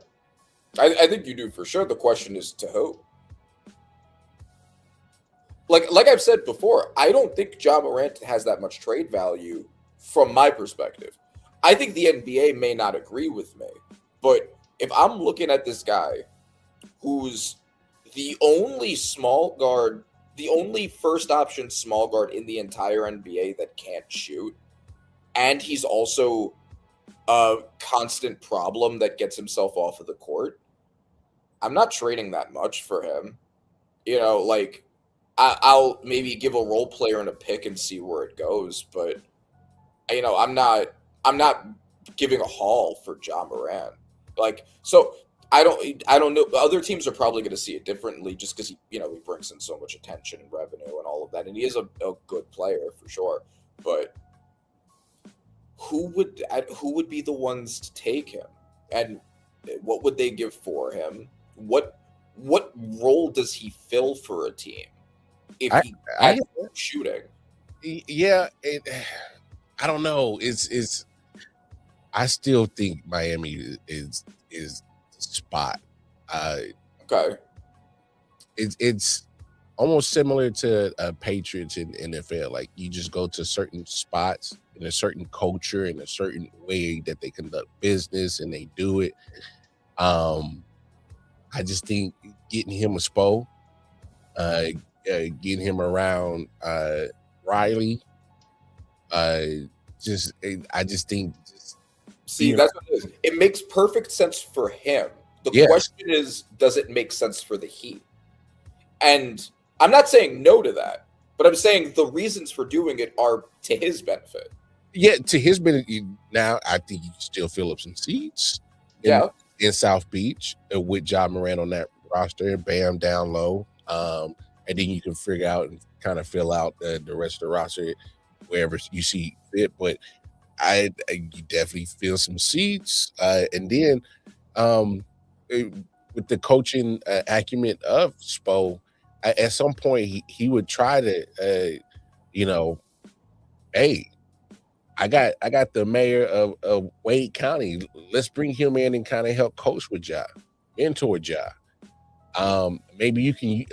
I think you do for sure. The question is to who? Like I've said before, I don't think Ja Morant has that much trade value from my perspective. I think the NBA may not agree with me, but if I'm looking at this guy who's the only small guard, the only first option small guard in the entire NBA that can't shoot, and he's also a constant problem that gets himself off of the court, I'm not trading that much for him. You know, like I'll maybe give a role player and a pick and see where it goes, but you know, I'm not giving a haul for Ja Morant. Like, so I don't know. Other teams are probably going to see it differently just because he brings in so much attention and revenue and all of that, and he is a good player for sure. But who would be the ones to take him, and what would they give for him? What role does he fill for a team if he has shooting? Yeah, I don't know. It's I still think Miami is the spot. Okay. It's almost similar to Patriots in NFL. Like you just go to certain spots in a certain culture in a certain way that they conduct business and they do it. I just think getting him a Spo, getting him around Riley, I just think. See, that's what it is. It makes perfect sense for him. The question is, does it make sense for the Heat? And I'm not saying no to that, but I'm saying the reasons for doing it are to his benefit. Yeah, to his benefit. Now, I think you can still fill up some seats. In South Beach with Ja Morant on that roster, Bam down low, and then you can figure out and kind of fill out the rest of the roster wherever you see fit. But I definitely feel some seats, and then with the coaching acumen of Spo, at some point he would try to, hey, I got the mayor of Wade County. Let's bring him in and kind of help coach with Ja, mentor Ja. Maybe you can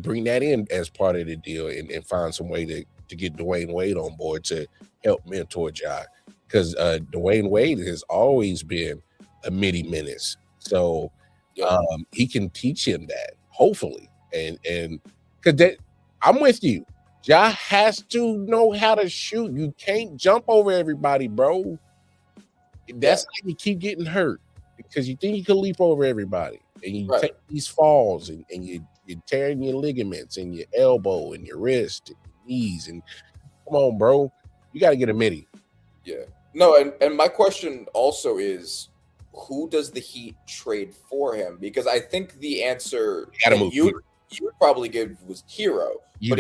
bring that in as part of the deal and find some way to get Dwayne Wade on board to help mentor Ja. Because Dwayne Wade has always been a midi menace. So Yeah. He can teach him that, hopefully. And because I'm with you. Ja has to know how to shoot. You can't jump over everybody, bro. That's how you keep getting hurt, because you think you can leap over everybody, and you take these falls, and you're tearing your ligaments and your elbow and your wrist and your knees. And come on, bro, you got to get a midi. Yeah. No, and my question also is, who does the Heat trade for him? Because I think the answer you would probably give was Hero. But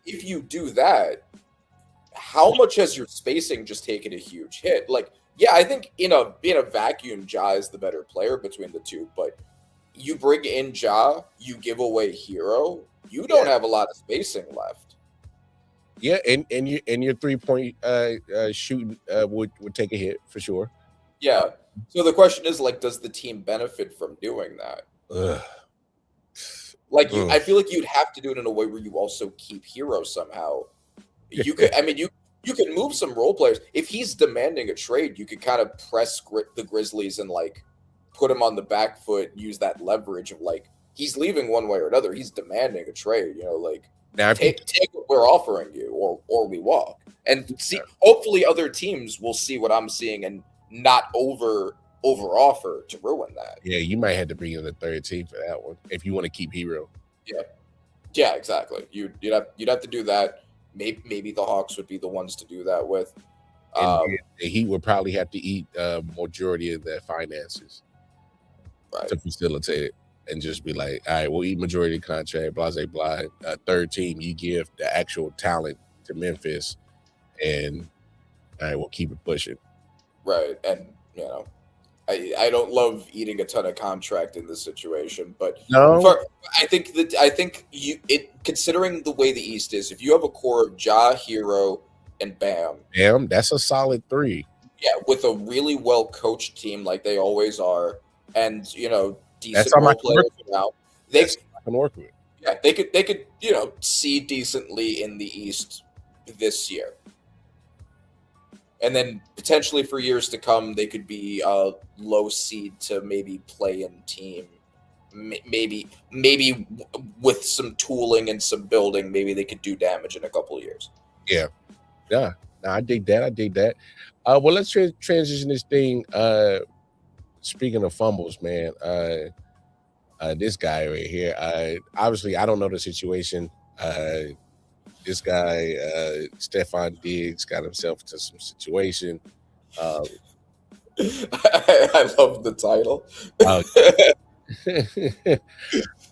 if you do that, how much has your spacing just taken a huge hit? Like, yeah, I think in a vacuum, Ja is the better player between the two. But you bring in Ja, you give away Hero, you don't have a lot of spacing left. Yeah, and your 3-point shooting would take a hit for sure. Yeah. So the question is, like, does the team benefit from doing that? Like, I feel like you'd have to do it in a way where you also keep Hero somehow. You could, I mean, you could move some role players. If he's demanding a trade, you could kind of press the Grizzlies and like put him on the back foot, use that leverage of like, he's leaving one way or another. He's demanding a trade, you know, like, now take what we're offering you, or we walk. And see, hopefully other teams will see what I'm seeing and not over offer to ruin that. Yeah, you might have to bring in the third team for that one if you want to keep Hero. Yeah, exactly. You'd have to do that. Maybe the Hawks would be the ones to do that with. And he would probably have to eat majority of their finances to facilitate it, and just be like, all right, we'll eat majority of the contract, blah, blah, blah. Third team, you give the actual talent to Memphis, and all right, we'll keep it pushing. Right. And, you know, I don't love eating a ton of contract in this situation, but I think considering the way the East is, if you have a core of Ja, Hero, and Bam, that's a solid 3. Yeah, with a really well coached team like they always are, and you know, decent role players now, they can work with. Yeah, they could see decently in the East this year. And then potentially for years to come, they could be a low seed to maybe play in team. Maybe with some tooling and some building, maybe they could do damage in a couple of years. Yeah. No, I dig that. Well, let's transition this thing. Speaking of fumbles, man, this guy right here. Obviously, I don't know the situation. This guy, Stefan Diggs, got himself into some situation. I love the title.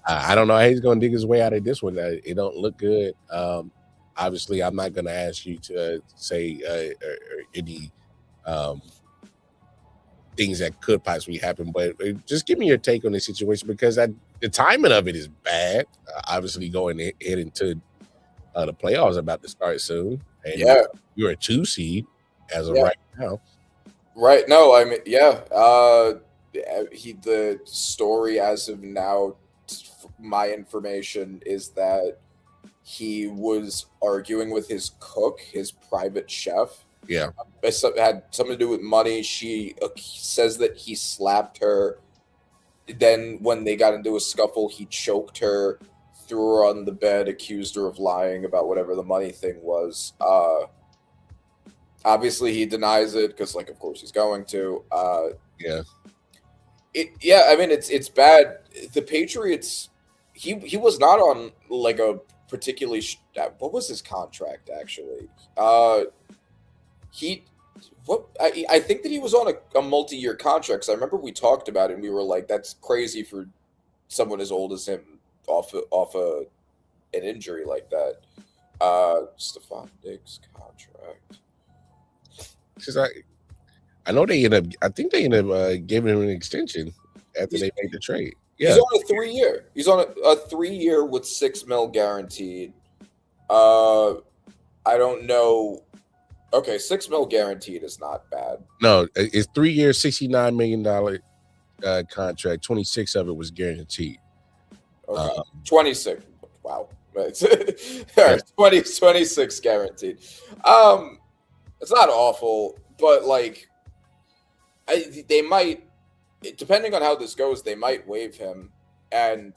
I don't know how he's going to dig his way out of this one. It don't look good. Obviously, I'm not going to ask you to say any things that could possibly happen, but just give me your take on the situation, because the timing of it is bad. Obviously, going ahead into the playoffs about to start soon, and you're a 2 seed as of right now. Right. No, I mean, the story as of now, my information is that he was arguing with his cook, his private chef. Yeah. It had something to do with money. She says that he slapped her. Then when they got into a scuffle, he choked her, threw her on the bed, accused her of lying about whatever the money thing was. Obviously, he denies it because, like, of course he's going to. I mean, it's bad. The Patriots, he was not on like a particularly. What was his contract actually? I think that he was on a multi-year contract. So I remember we talked about it and we were like, that's crazy for someone as old as him off an injury like that. Stefan Diggs contract. Because I know they ended up. I think they ended up giving him an extension after they made the trade. Yeah, he's on a 3-year. He's on a 3-year with $6 million guaranteed. I don't know. Okay, $6 million guaranteed is not bad. No, it's 3 years, $69 million contract. 26 of it was guaranteed. Okay. 26. Wow. All right, 26 guaranteed. It's not awful, but like they might depending on how this goes, they might waive him. And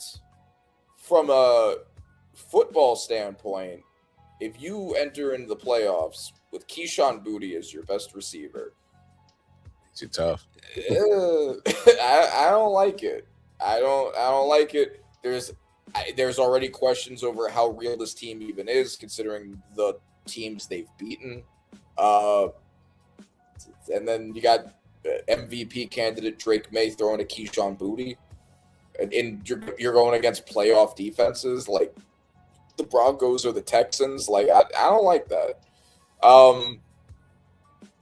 from a football standpoint, if you enter into the playoffs with Keyshawn Boutte as your best receiver, It's tough. I don't like it. I don't like it. There's already questions over how real this team even is, considering the teams they've beaten. And then you got MVP candidate Drake May throwing a Keyshawn Boutte, and you're going against playoff defenses like the Broncos or the Texans. Like I don't like that.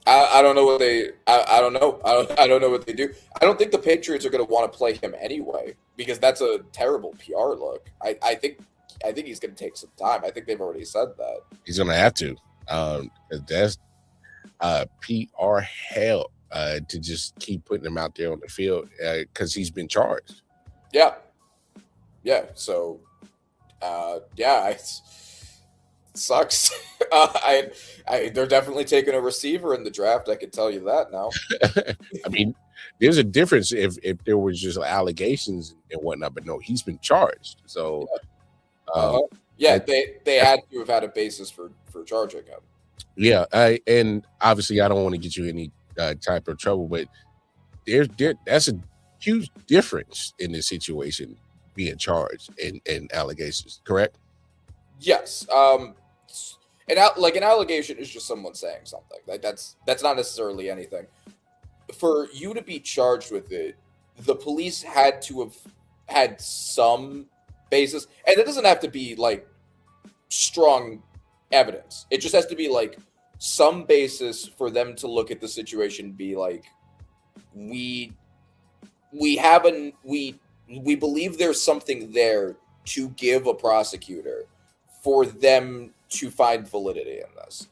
I don't know what they. I don't know. I don't know what they do. I don't think the Patriots are going to want to play him anyway because that's a terrible PR look. I think he's going to take some time. I think they've already said that he's going to have to. That's PR hell to just keep putting him out there on the field because he's been charged. Yeah. So, it sucks. They're definitely taking a receiver in the draft. I can tell you that now. I mean, there's a difference if there was just allegations and whatnot, but no, he's been charged. So, they had to have had a basis for charging him. Yeah, and obviously I don't want to get you any type of trouble, but that's a huge difference in this situation, being charged and allegations. Correct? Yes. An allegation is just someone saying something. Like that's not necessarily anything. For you to be charged with it, the police had to have had some basis, and it doesn't have to be like strong evidence. It just has to be like some basis for them to look at the situation and be like, we believe there's something there to give a prosecutor for them to find validity in this.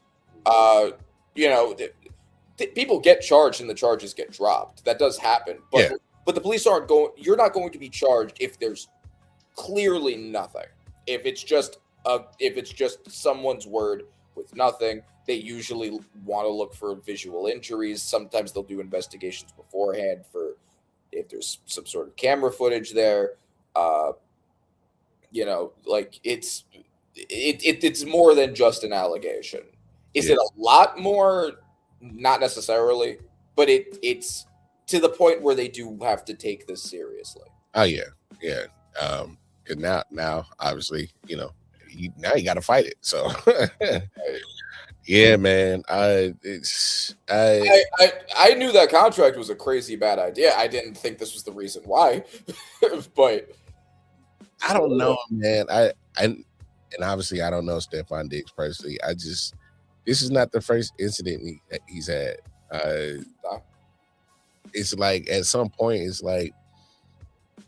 People get charged and the charges get dropped. That does happen. But the police aren't going. You're not going to be charged if there's clearly nothing. If it's just someone's word with nothing, they usually want to look for visual injuries. Sometimes they'll do investigations beforehand for if there's some sort of camera footage there. It's more than just an allegation. Is it a lot more? Not necessarily, but it's to the point where they do have to take this seriously. Oh yeah. Because now obviously now you got to fight it. So yeah, man. I knew that contract was a crazy bad idea. I didn't think this was the reason why, but I don't know, man. And obviously I don't know Stephon Diggs personally. This is not the first incident he's had. It's like at some point, it's like,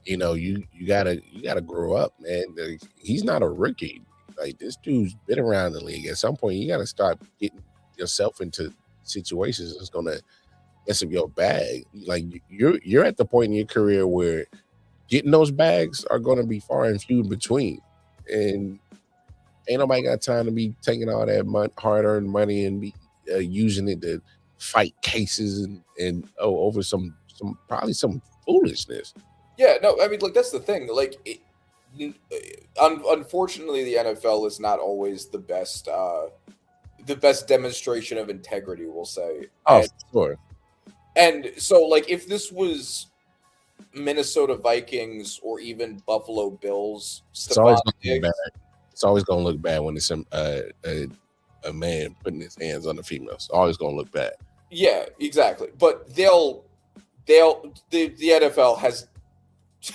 you gotta grow up, man. He's not a rookie. Like this dude's been around the league. At some point, you gotta start getting yourself into situations that's gonna mess up your bag. Like you're at the point in your career where getting those bags are gonna be far and few in between, and ain't nobody got time to be taking all that hard-earned money and be using it to fight cases and over some probably some foolishness. Yeah, no, I mean, like that's the thing. Like, unfortunately, the NFL is not always the best demonstration of integrity. We'll say. Oh, sure. And so, like, if this was Minnesota Vikings or even Buffalo Bills, it's always going to look bad when it's a man putting his hands on the female. It's always going to look bad. Yeah, exactly. But the NFL has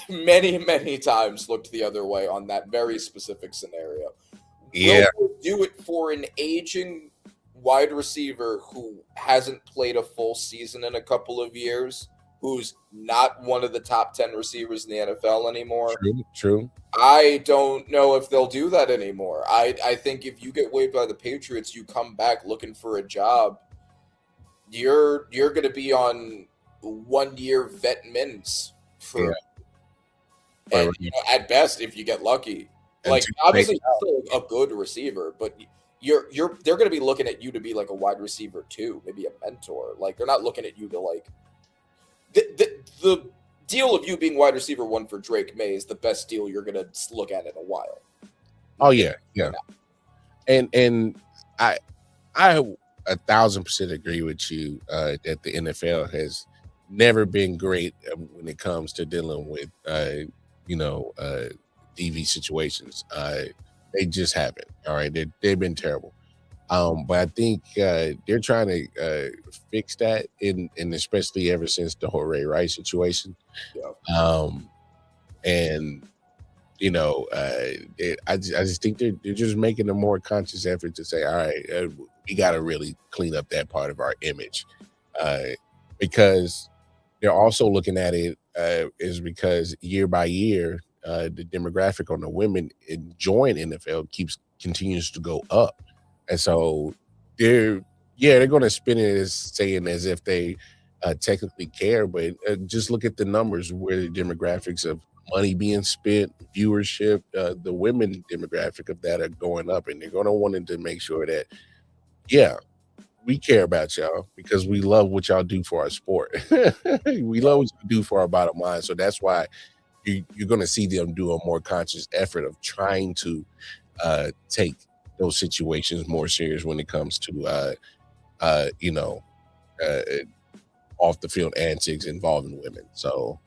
many times looked the other way on that very specific scenario. Yeah. Will they do it for an aging wide receiver who hasn't played a full season in a couple of years, who's not one of the top 10 receivers in the NFL anymore? True. I don't know if they'll do that anymore. I think if you get waived by the Patriots, you come back looking for a job, you're going to be on 1 year vet mins for, and at best, if you get lucky. Like obviously you're still a good receiver, but they're going to be looking at you to be like a wide receiver too, maybe a mentor. Like they're not looking at you to like the deal of you being wide receiver 1 for Drake May is the best deal you're gonna look at in a while. Oh yeah. And I 1,000% agree with you that the NFL has never been great when it comes to dealing with DV situations. They just haven't. All right, they've been terrible. But I think they're trying to fix that, and especially ever since the whole Ray Rice situation. Yeah. And I just think they're just making a more conscious effort to say, all right, we got to really clean up that part of our image, because they're also looking at it is because year by year, the demographic on the women enjoying NFL continues to go up, and so they're going to spin it as saying as if they technically care, but just look at the numbers where the demographics of money being spent, viewership, the women demographic of that are going up, and they're going to want to make sure that, we care about y'all because we love what y'all do for our sport. We love what you do for our bottom line. So that's why you're going to see them do a more conscious effort of trying to take those situations more serious when it comes to, off the field antics involving women. So,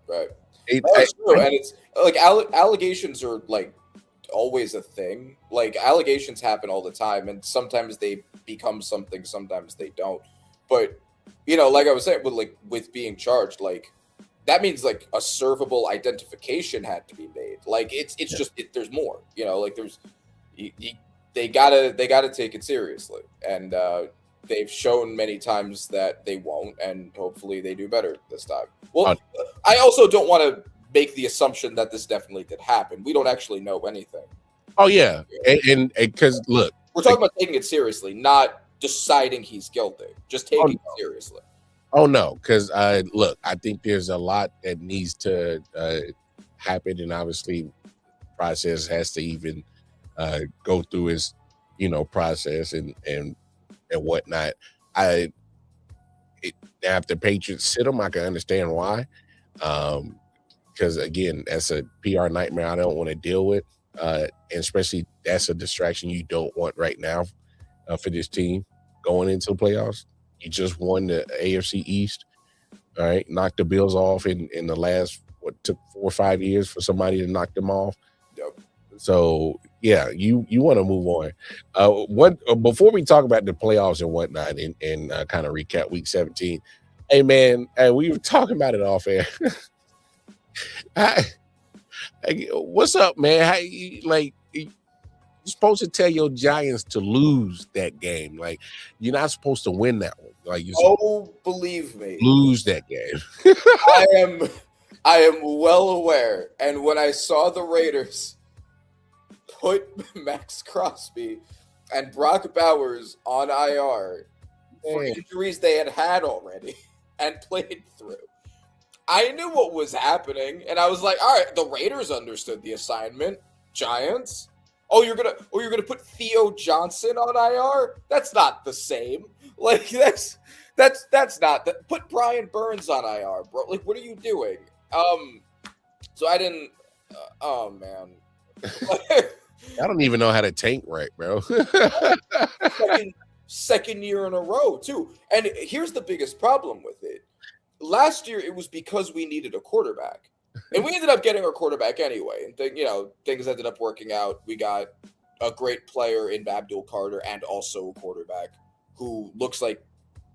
right. That's true. And it's like allegations are like always a thing. Like allegations happen all the time, and sometimes they become something, sometimes they don't. But like I was saying, with being charged, like that means like a servable identification had to be made. Like it's just there's more. Like there's they gotta take it seriously, and they've shown many times that they won't, and hopefully they do better this time. Well, I also don't want to make the assumption that this definitely did happen. We don't actually know anything. Oh yeah, and because look, we're talking about taking it seriously, not deciding he's guilty. Just taking it seriously. Oh no, because look, I think there's a lot that needs to happen, and obviously, the process has to even go through its process and whatnot. If the Patriots sit them, I can understand why. Because again, that's a PR nightmare I don't want to deal with, and especially that's a distraction you don't want right now for this team going into the playoffs. You just won the AFC East, all right? Knocked the Bills off in the last took 4 or 5 years for somebody to knock them off. Yep. So yeah, you want to move on. Before we talk about the playoffs and whatnot, and kind of recap Week 17. Hey man, we were talking about it off air. What's up, man? You're supposed to tell your Giants to lose that game. Like you're not supposed to win that one. Like believe me, lose that game. I am well aware. And when I saw the Raiders put Max Crosby and Brock Bowers on IR for injuries they had already and played through, I knew what was happening, and I was like, all right, the Raiders understood the assignment. Giants? Oh, you're gonna put Theo Johnson on IR? That's not the same. Like that's not that. Put Brian Burns on IR, bro. Like, what are you doing? So I didn't. Oh man. I don't even know how to tank right, bro. second year in a row too. And here's the biggest problem with it. Last year, it was because we needed a quarterback. And we ended up getting our quarterback anyway. And things ended up working out. We got a great player in Abdul Carter and also a quarterback who looks like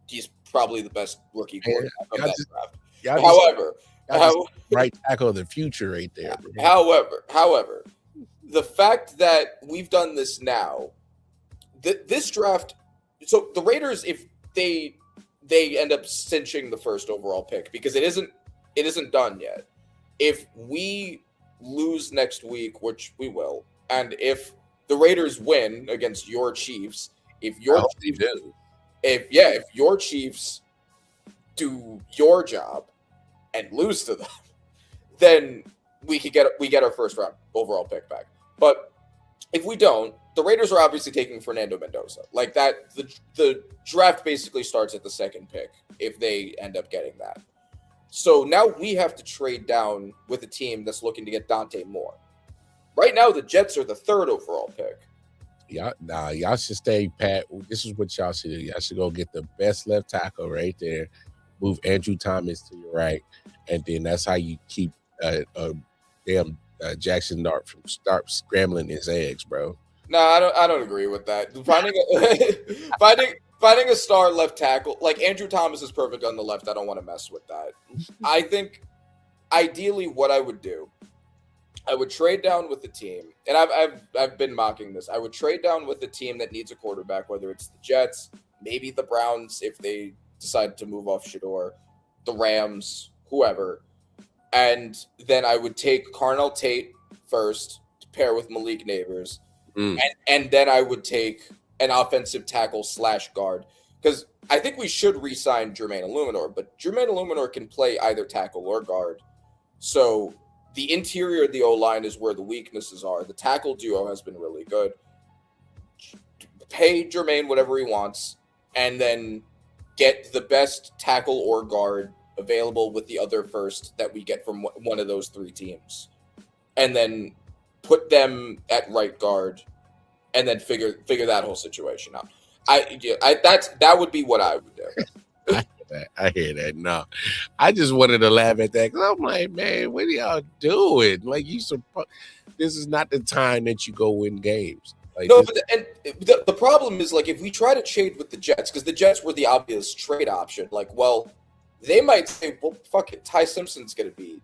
he's probably the best rookie quarterback of that draft. However, right tackle of the future right there. Bro. However, the fact that we've done this now, this draft, so the Raiders, if they end up cinching the first overall pick, because it isn't done yet. If we lose next week, which we will, and if the Raiders win against your Chiefs, if your Chiefs do your job and lose to them, then we get our first round overall pick back. But if we don't, the Raiders are obviously taking Fernando Mendoza. Like that, the draft basically starts at the second pick if they end up getting that. So now we have to trade down with a team that's looking to get Dante Moore. Right now, the Jets are the 3rd overall pick. Y'all should stay pat. This is what y'all should do. Y'all should go get the best left tackle right there. Move Andrew Thomas to your right, and then that's how you keep Jackson Dart from start scrambling his eggs, bro. No, I don't agree with that. Finding a star left tackle like Andrew Thomas is perfect on the left. I don't want to mess with that. I think ideally what I would do, I would trade down with the team, and I've been mocking this. I would trade down with the team that needs a quarterback, whether it's the Jets, maybe the Browns if they decide to move off Shador, the Rams, whoever, and then I would take Carnell Tate first to pair with Malik Neighbors, and then I would take an offensive tackle / guard because I think we should re-sign Jermaine Illuminor, but Jermaine Illuminor can play either tackle or guard, so. The interior of the O-line is where the weaknesses are. The tackle duo has been really good. Pay Jermaine whatever he wants, and then get the best tackle or guard available with the other first that we get from one of those 3 teams. And then put them at right guard, and then figure that whole situation out. That would be what I would do. I hear that. No, I just wanted to laugh at that because I'm like, man, what are y'all doing? Like, this is not the time that you go win games. Like, no, but the problem is, like, if we try to trade with the Jets, because the Jets were the obvious trade option, like, well, they might say, well, fuck it, Ty Simpson's going to be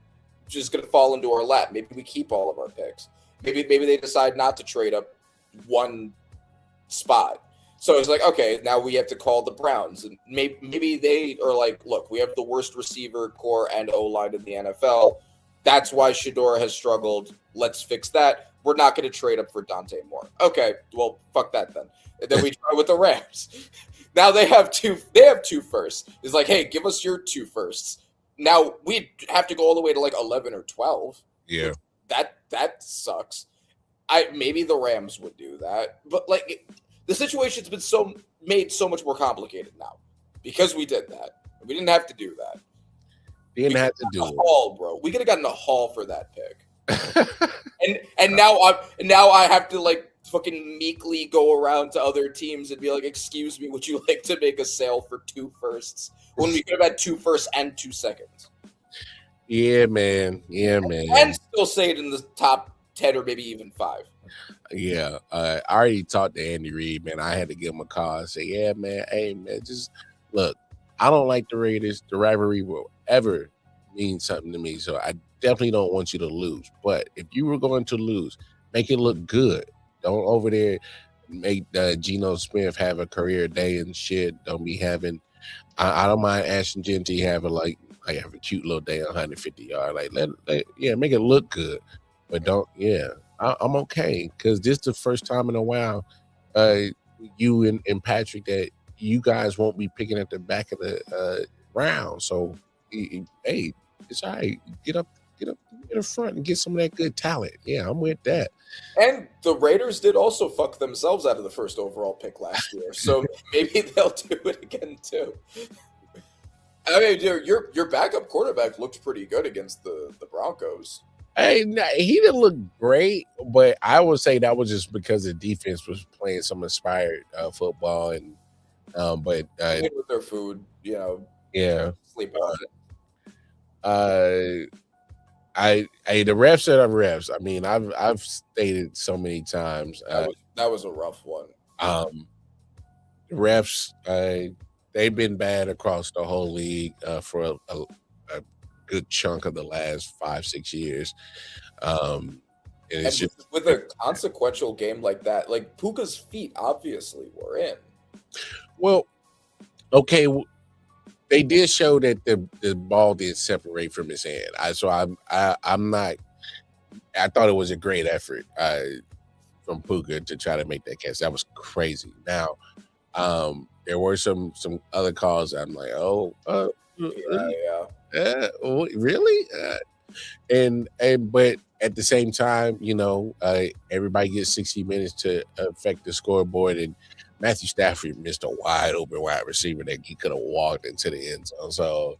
just going to fall into our lap. Maybe we keep all of our picks. Maybe they decide not to trade up one spot. So it's like, okay, now we have to call the Browns. And maybe they are like, look, we have the worst receiver core and O-line in the NFL. That's why Shador has struggled. Let's fix that. We're not going to trade up for Dante Moore. Okay, well, fuck that then. And then we try with the Rams. Now they have two firsts. It's like, hey, give us your 2 firsts. Now we have to go all the way to like 11 or 12. Yeah. That sucks. Maybe the Rams would do that. But like the situation's been made so much more complicated now because we did that. We didn't have to do that. Didn't have to do it. Haul, bro. We could have gotten a haul for that pick. and now I have to like fucking meekly go around to other teams and be like, "Excuse me, would you like to make a sale for 2 firsts?" When we could have had 2 firsts and 2 seconds. Yeah, man. Yeah, man. And still say it in the top 10 or maybe even 5. Yeah, I already talked to Andy Reid, man. I had to give him a call and say, yeah, man, hey, man, just look, I don't like the Raiders. The rivalry will ever mean something to me, so I definitely don't want you to lose. But if you were going to lose, make it look good. Don't over there make Geno Smith have a career day and shit. Don't be having – I don't mind Ashton Genty having, like have a cute little day, 150 yards. Like, make it look good. But don't – I'm okay because this is the first time in a while you and Patrick that you guys won't be picking at the back of the round. So, hey, it's all right. Get up in the front and get some of that good talent. Yeah, I'm with that. And the Raiders did also fuck themselves out of the first overall pick last year. So maybe they'll do it again too. I mean, dude, your backup quarterback looked pretty good against the Broncos. Hey, he didn't look great, but I would say that was just because the defense was playing some inspired football, and with their food, yeah, sleep on it. The refs are the refs. I mean, I've stated so many times that was a rough one. The refs, they've been bad across the whole league for a good chunk of the last 5-6 years. And it's just with a consequential game like that, like Puka's feet obviously were in. Well, okay, they did show that the ball did separate from his hand. I thought it was a great effort from Puka to try to make that catch. That was crazy. Now, there were some other calls. I'm like, really? But at the same time, everybody gets 60 minutes to affect the scoreboard, and Matthew Stafford missed a wide open wide receiver that he could have walked into the end zone. So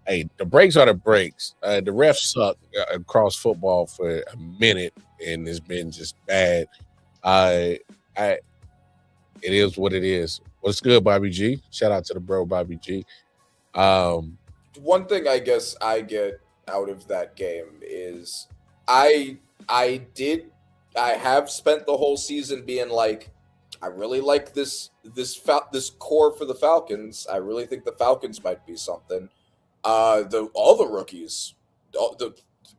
Hey, the breaks are the breaks. The refs suck across football for a minute, and it's been just bad. I, it is what it is. What's good, Bobby G? Shout out to the bro, Bobby G. One thing I guess I get out of that game is I I have spent the whole season being like, I really like this core for the Falcons. I really think the Falcons might be something. All the rookies,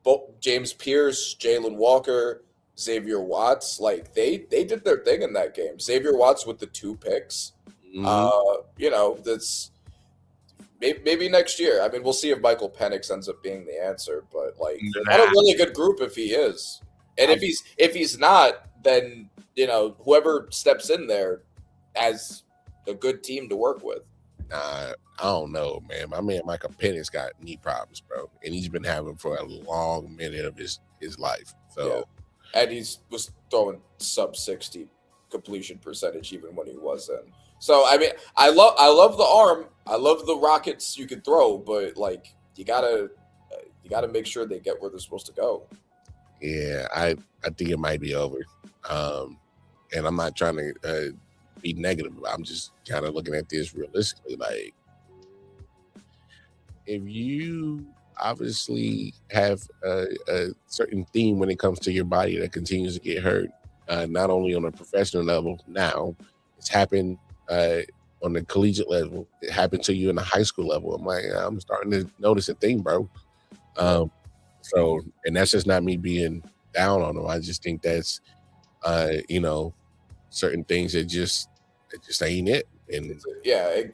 both James Pierce, Jalen Walker, Xavier Watts, like they did their thing in that game. Xavier Watts with the 2 picks. That's maybe next year. I mean, we'll see if Michael Penix ends up being the answer, but like not a really good group if he is. And if he's not, then whoever steps in there has a good team to work with. I don't know, man. My man Michael Penix got knee problems, bro, and he's been having for a long minute of his life. So, and was throwing sub 60 completion percentage even when he wasn't. So I mean, I love the arm. I love the rockets you can throw, but like you gotta make sure they get where they're supposed to go. Yeah, I think it might be over. And I'm not trying to be negative. I'm just kind of looking at this realistically. Like, if you obviously have a certain theme when it comes to your body that continues to get hurt, not only on a professional level now, it's happened on the collegiate level. It happened to you in the high school level. I'm like, I'm starting to notice a thing, bro. So, and that's just not me being down on them. I just think that's, certain things that just ain't it. And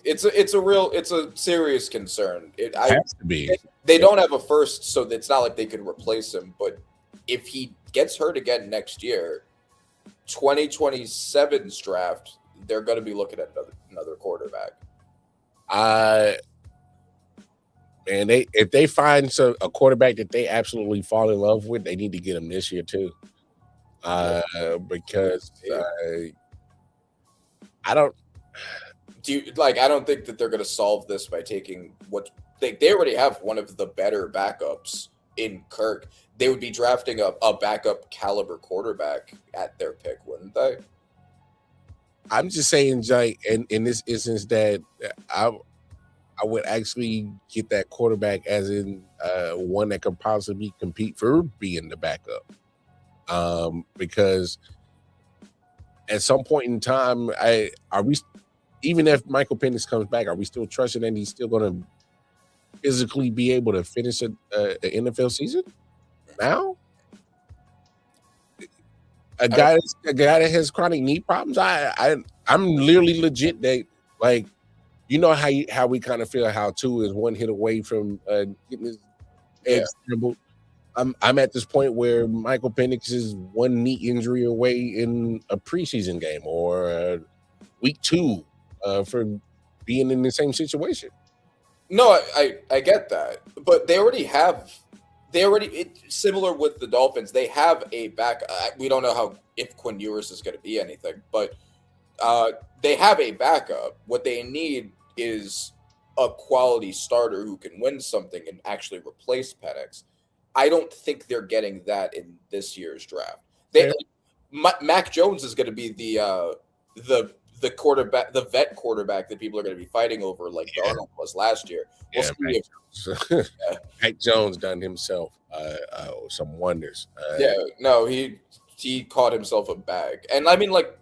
it's a serious concern. It has to be. They don't have a first, so it's not like they can replace him. But if he gets hurt again next year, 2027's draft, they're going to be looking at another quarterback. And if they find a quarterback that they absolutely fall in love with, they need to get him this year too. Because I don't think that they're going to solve this by taking what they already have one of the better backups in Kirk. They would be drafting a backup caliber quarterback at their pick, wouldn't they? I'm just saying, Jay, in this instance, that I would actually get that quarterback as in one that could possibly compete for being the backup. Because at some point in time, even if Michael Penix comes back, are we still trusting that he's still going to physically be able to finish an NFL season now? A guy that has chronic knee problems, I'm literally legit that, like, how we kind of feel how Tua is one hit away from getting his eggs scrambled. I'm at this point where Michael Penix is one knee injury away in a preseason game or week 2 for being in the same situation. No, I get that, but it's similar with the Dolphins. They have a back. We don't know if Quinn Ewers is going to be anything, but they have a backup. What they need is a quality starter who can win something and actually replace Penix. I don't think they're getting that in this year's draft. Mac Jones is going to be the quarterback, the vet quarterback that people are going to be fighting over, like Darnold was last year. Mac Jones done himself some wonders. He caught himself a bag, and I mean, like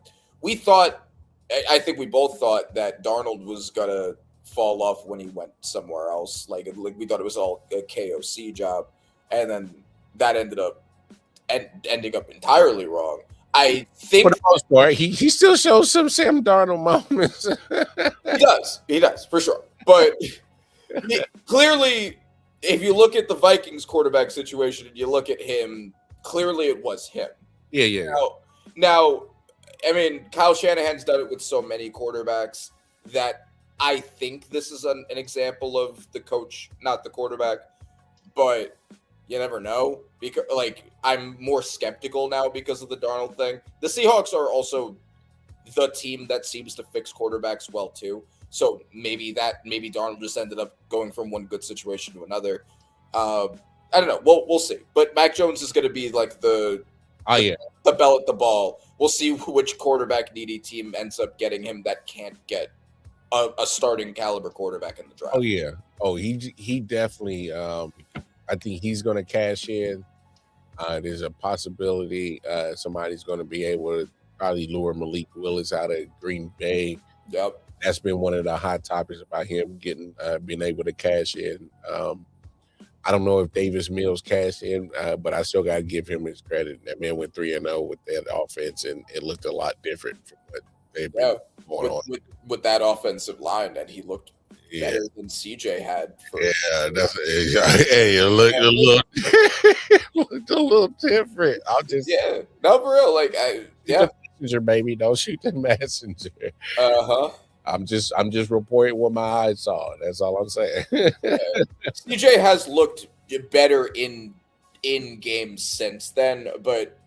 I think we both thought that Darnold was gonna fall off when he went somewhere else. Like we thought it was all a KOC job. And then that ended up ending up entirely wrong. I think for the most part, he still shows some Sam Darnold moments. He does for sure. But clearly, if you look at the Vikings quarterback situation and you look at him, clearly it was him. Yeah. Now, I mean, Kyle Shanahan's done it with so many quarterbacks that I think this is an example of the coach, not the quarterback. But you never know, because I'm more skeptical now because of the Darnold thing. The Seahawks are also the team that seems to fix quarterbacks well too. So maybe Darnold just ended up going from one good situation to another. I don't know. We'll see. But Mac Jones is going to be like the bell at the ball. We'll see which quarterback needy team ends up getting him that can't get a starting caliber quarterback in the draft. Oh yeah. Oh, he definitely. I think he's going to cash in. There's a possibility somebody's going to be able to probably lure Malik Willis out of Green Bay. Yep. That's been one of the hot topics about him getting being able to cash in. I don't know if Davis Mills cashed in, but I still got to give him his credit. That man went 3-0 with that offense, and it looked a lot different from what they've been going on with that offensive line, and he looked better than CJ had. Hey, it looked a little different. No, for real. Like, messenger, baby, don't shoot the messenger. Uh-huh. I'm just reporting what my eyes saw. That's all I'm saying. CJ has looked better in games since then, but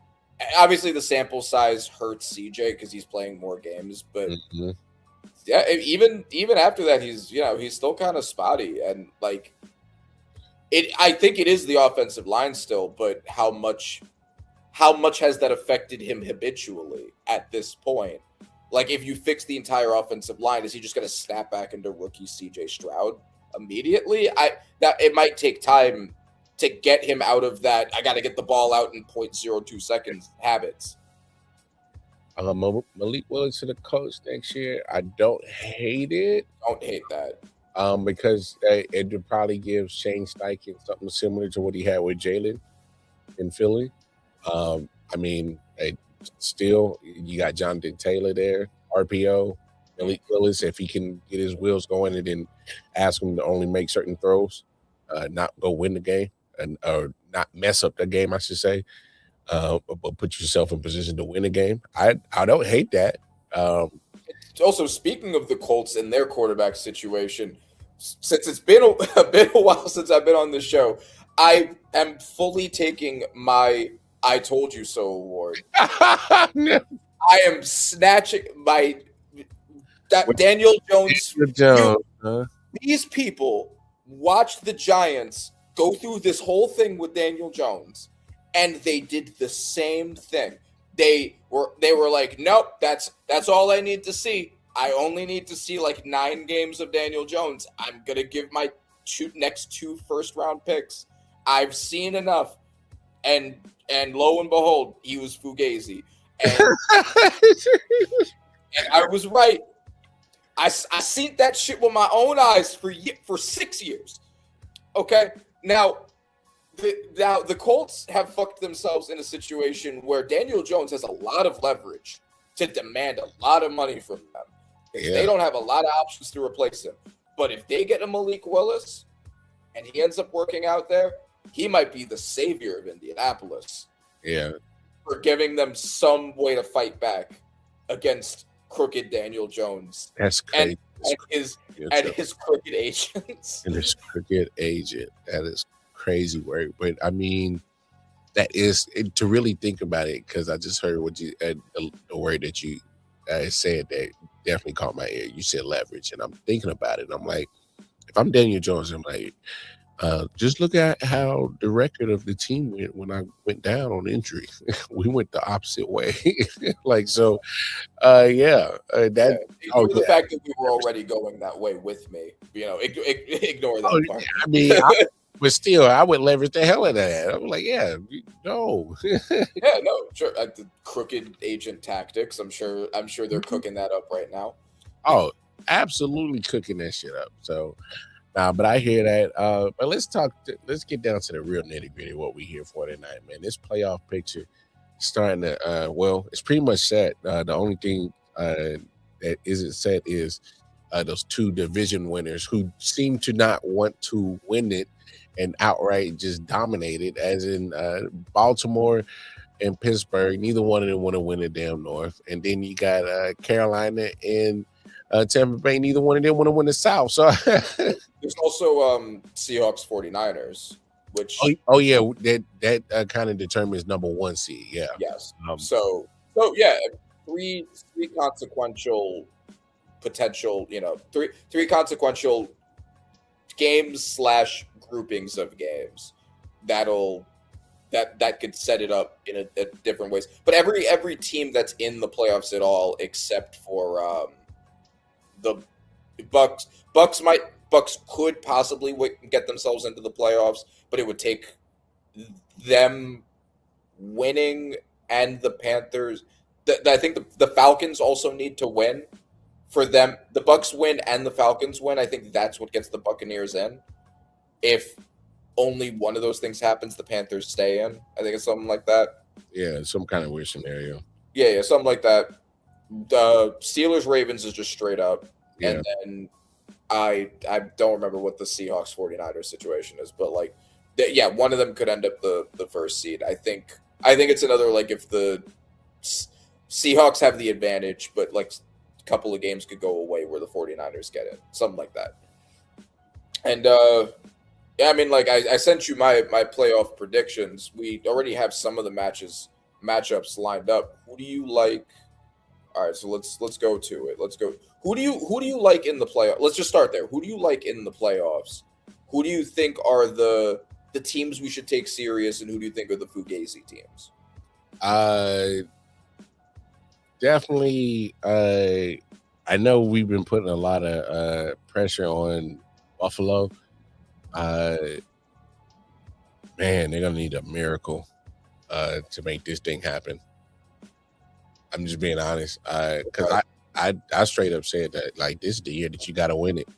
obviously the sample size hurts CJ because he's playing more games. But yeah, even after that, he's still kind of spotty, and like I think it is the offensive line still, but how much has that affected him habitually at this point? Like, if you fix the entire offensive line, is he just going to snap back into rookie CJ Stroud immediately? It might take time to get him out of that. I got to get the ball out in 0.02 seconds habits. Malik Willis to the coach next year. I don't hate it. Don't hate that. Because it would probably give Shane Steichen something similar to what he had with Jalen in Philly. I mean, still, you got Jonathan Taylor there, RPO, Malik Willis, if he can get his wheels going and then ask him to only make certain throws, not go win the game, or not mess up the game, I should say, but put yourself in position to win a game. I don't hate that. Also, speaking of the Colts and their quarterback situation, since it's been a while since I've been on the show, I am fully taking my I Told You So award. I am snatching Daniel Jones. These people watched the Giants go through this whole thing with Daniel Jones, and they did the same thing. They were like, nope, that's all I need to see. I only need to see like 9 games of Daniel Jones. I'm gonna give my next 2 first-round picks. I've seen enough. And lo and behold, he was Fugazi. And, and I was right. I seen that shit with my own eyes for 6 years. Okay? Now the Colts have fucked themselves in a situation where Daniel Jones has a lot of leverage to demand a lot of money from them. They don't have a lot of options to replace him. But if they get a Malik Willis and he ends up working out there, he might be the savior of Indianapolis. Yeah. For giving them some way to fight back against crooked Daniel Jones. That's crazy. And his crooked agents. And his crooked agent. That is crazy work. But I mean, that is to really think about it, because I just heard what you the word that you said that definitely caught my ear. You said leverage, and I'm thinking about it. I'm like, if I'm Daniel Jones, I'm like, just look at how the record of the team went when I went down on injury. We went the opposite way. Like, so, the fact that we were already going that way with me, ignore that part. I mean, but still, I would leverage the hell out of that. I'm like, no. Sure. The crooked agent tactics. I'm sure they're cooking that up right now. Oh, absolutely cooking that shit up. So, but I hear that. But let's get down to the real nitty gritty. What we here for tonight, man. This playoff picture starting to. It's pretty much set. The only thing that isn't set is those 2 division winners who seem to not want to win it and outright just dominate it, as in Baltimore and Pittsburgh. Neither one of them want to win the damn North. And then you got Carolina and Tampa Bay. Neither one of them want to win the South. So there's also Seahawks 49ers, which that kind of determines number 1 seed. Yes. So 3 consequential potential, three consequential games / groupings of games that could set it up in a different ways. But every team that's in the playoffs at all, except for the Bucks could possibly get themselves into the playoffs, but it would take them winning and the Panthers. I think the Falcons also need to win for them. The Bucks win and the Falcons win. I think that's what gets the Buccaneers in. If only one of those things happens, the Panthers stay in. I think it's something like that. Yeah, some kind of weird scenario. Yeah, something like that. The Steelers Ravens is just straight up. Yeah. And then I don't remember what the Seahawks 49ers situation is, but like one of them could end up the first seed. I think it's another, like, if the Seahawks have the advantage, but like a couple of games could go away where the 49ers get in. Something like that. And yeah, I mean, like, I sent you my playoff predictions. We already have some of the matchups lined up. Who do you like? All right, so let's go to it. Let's go. Who do you like in the playoff? Let's just start there. Who do you like in the playoffs? Who do you think are the teams we should take serious, and who do you think are the Fugazi teams? Definitely. I know we've been putting a lot of pressure on Buffalo. Man, they're gonna need a miracle to make this thing happen. I'm just being honest, because I straight up said that, like, this is the year that you got to win it,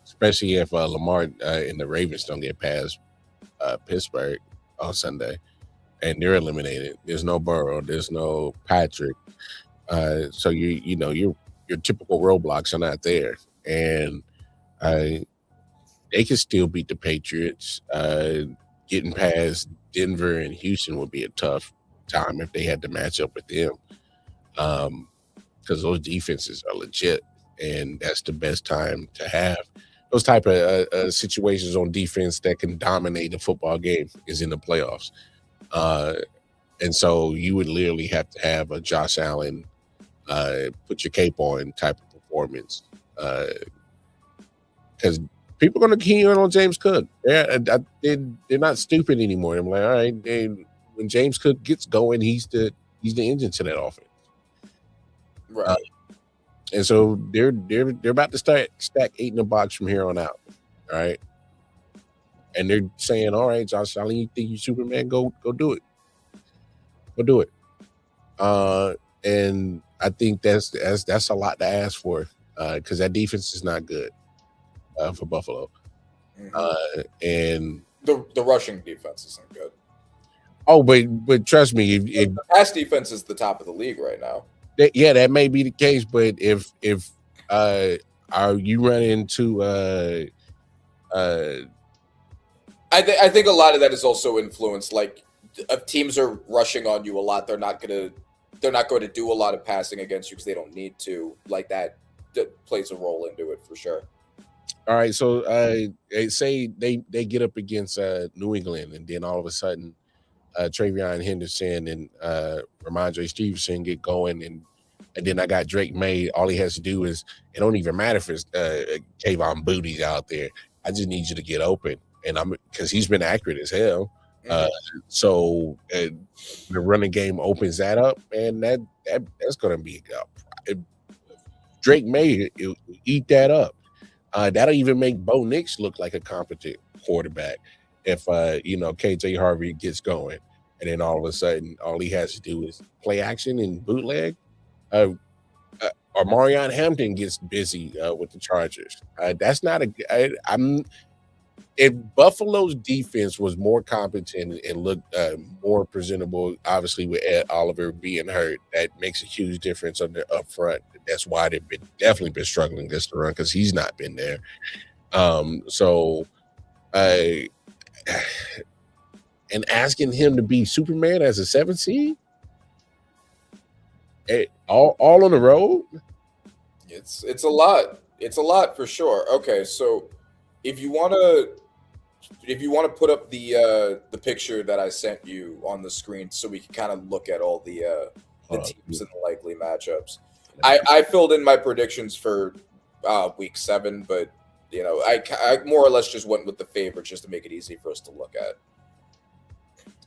especially if Lamar and the Ravens don't get past Pittsburgh on Sunday, and they're eliminated. There's no Burrow, there's no Patrick, so your typical roadblocks are not there, and they can still beat the Patriots. Getting past Denver and Houston would be a tough time if they had to match up with them, because those defenses are legit, and that's the best time to have those type of situations on defense that can dominate the football game is in the playoffs. And so you would literally have to have a Josh Allen put your cape on type of performance, because people are going to key in on James Cook. They're not stupid anymore. I'm like, all right, when James Cook gets going, he's the engine to that offense. Right. And so they're about to start stack 8 in the box from here on out. All right. And they're saying, all right, Josh Allen, you think you're Superman? Go do it. Go do it. And I think that's a lot to ask for, because that defense is not good for Buffalo. Mm-hmm. And the rushing defense isn't good. Oh, but trust me, if the pass defense is the top of the league right now. That may be the case, but if you run into I think a lot of that is also influenced. Like, if teams are rushing on you a lot, they're not going to do a lot of passing against you because they don't need to. Like, that plays a role into it for sure. All right, so say they get up against New England, and then all of a sudden Travion Henderson and Ramondre Stevenson get going, and then I got Drake May. All he has to do is, it don't even matter if it's Kayvon Booty's out there. I just need you to get open, and because he's been accurate as hell. So the running game opens that up, and that's going to be Drake May will eat that up. That'll even make Bo Nix look like a competent quarterback if KJ Harvey gets going, and then all of a sudden all he has to do is play action and bootleg. Or Marion Hampton gets busy with the Chargers. That's not if Buffalo's defense was more competent and looked more presentable, obviously with Ed Oliver being hurt, that makes a huge difference up front. That's why they've definitely been struggling this to run, because he's not been there. And asking him to be Superman as a 7th seed, all on the road. It's a lot. It's a lot for sure. Okay, so if you want to put up the picture that I sent you on the screen, so we can kind of look at all the teams and the likely matchups. I filled in my predictions for week 7, but I more or less just went with the favorites just to make it easy for us to look at.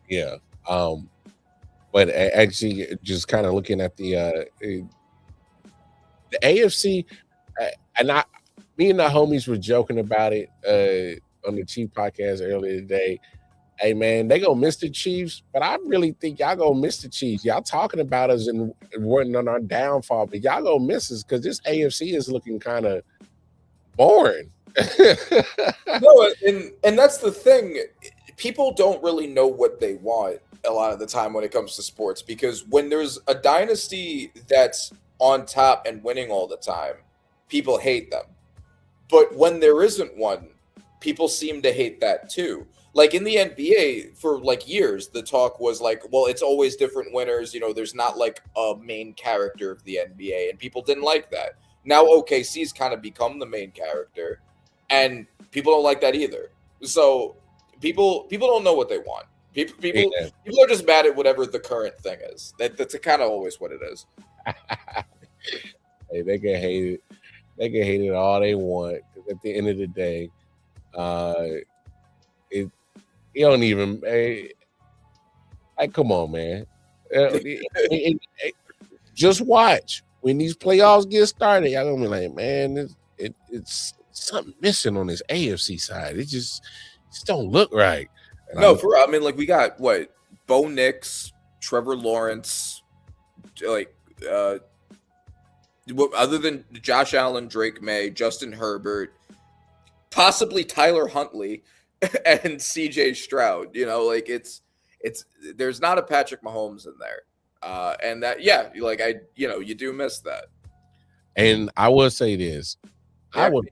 Yeah. But actually, just kind of looking at the AFC, me and the homies were joking about it on the Chief podcast earlier today. Hey man, they gonna miss the Chiefs, but I really think y'all gonna miss the Chiefs. Y'all talking about us and working on our downfall, but y'all gonna miss us because this AFC is looking kind of boring. No, and that's the thing. People don't really know what they want a lot of the time when it comes to sports, because when there's a dynasty that's on top and winning all the time, people hate them. But when there isn't one, people seem to hate that too. Like in the NBA for like years, the talk was like, well, it's always different winners. There's not like a main character of the NBA, and people didn't like that. Now OKC's kind of become the main character, and people don't like that either. So people don't know what they want. People are just mad at whatever the current thing is. That's kind of always what it is. Hey, they can hate it. They can hate it all they want. Because at the end of the day, you don't even. Like, come on, man. Just watch when these playoffs get started. Y'all gonna be like, man, it's something missing on this AFC side. It just don't look right. And no, I mean, like we got what Bo Nix, Trevor Lawrence, like other than Josh Allen, Drake May, Justin Herbert, possibly Tyler Huntley, and CJ Stroud. Like it's there's not a Patrick Mahomes in there, and that you do miss that. And I will say this, I would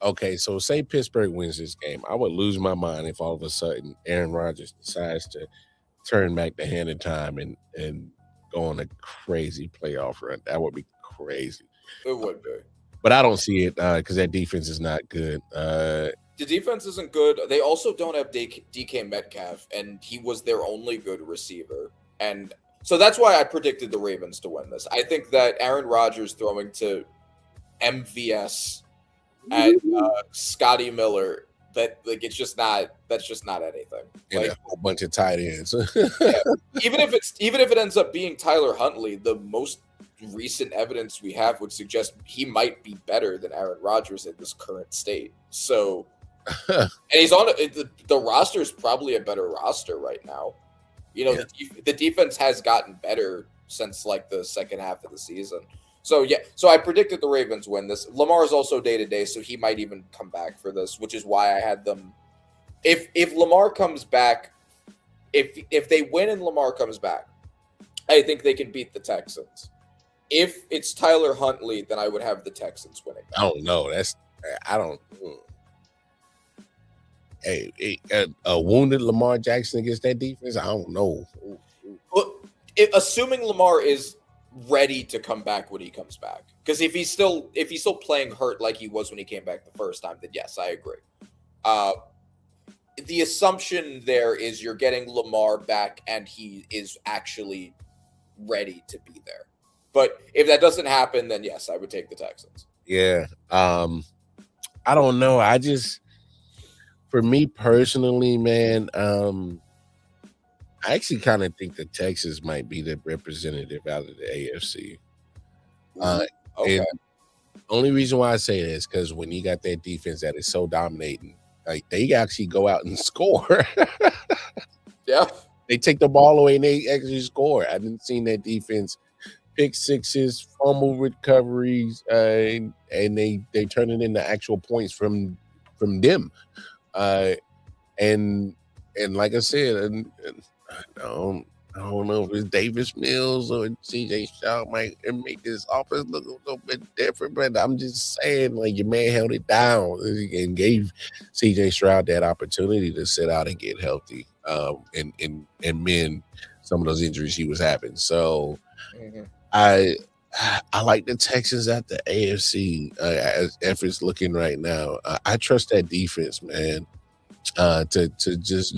okay, so say Pittsburgh wins this game, I would lose my mind if all of a sudden Aaron Rodgers decides to turn back the hand of time and go on a crazy playoff run. That would be crazy. It would be. But I don't see it because that defense is not good. The defense isn't good. They also don't have DK Metcalf, and he was their only good receiver. And so that's why I predicted the Ravens to win this. I think that Aaron Rodgers throwing to MVS and Scotty Miller, that's just not anything. And a whole bunch of tight ends. Yeah. Even if it ends up being Tyler Huntley, the most recent evidence we have would suggest he might be better than Aaron Rodgers in this current state. So, and he's on the roster is probably a better roster right now. The defense has gotten better since like the second half of the season. So I predicted the Ravens win this. Lamar is also day to day, so he might even come back for this, which is why I had them. If Lamar comes back, if they win and Lamar comes back, I think they can beat the Texans. If it's Tyler Huntley, then I would have the Texans winning. I don't know. A wounded Lamar Jackson against that defense, I don't know. Well, assuming Lamar is ready to come back when he comes back, because if he's still playing hurt like he was when he came back the first time, then yes, I agree. The assumption there is you're getting Lamar back and he is actually ready to be there. But if that doesn't happen, then yes, I would take the Texans. Yeah. I don't know. For me personally, man, I actually kind of think that Texas might be the representative out of the AFC. Okay. And only reason why I say that is because when you got that defense that is so dominating, like they actually go out and score. Yeah. They take the ball away and they actually score. I haven't seen that defense pick sixes, fumble recoveries, and they turn it into actual points from them. And like I said, I don't know if it's Davis Mills or CJ Stroud might make this offense look a little bit different, but I'm just saying, like, your man held it down and gave CJ Stroud that opportunity to sit out and get healthy, and mend some of those injuries he was having. So I like the Texans at the AFC as efforts looking right now. I trust that defense, man, to just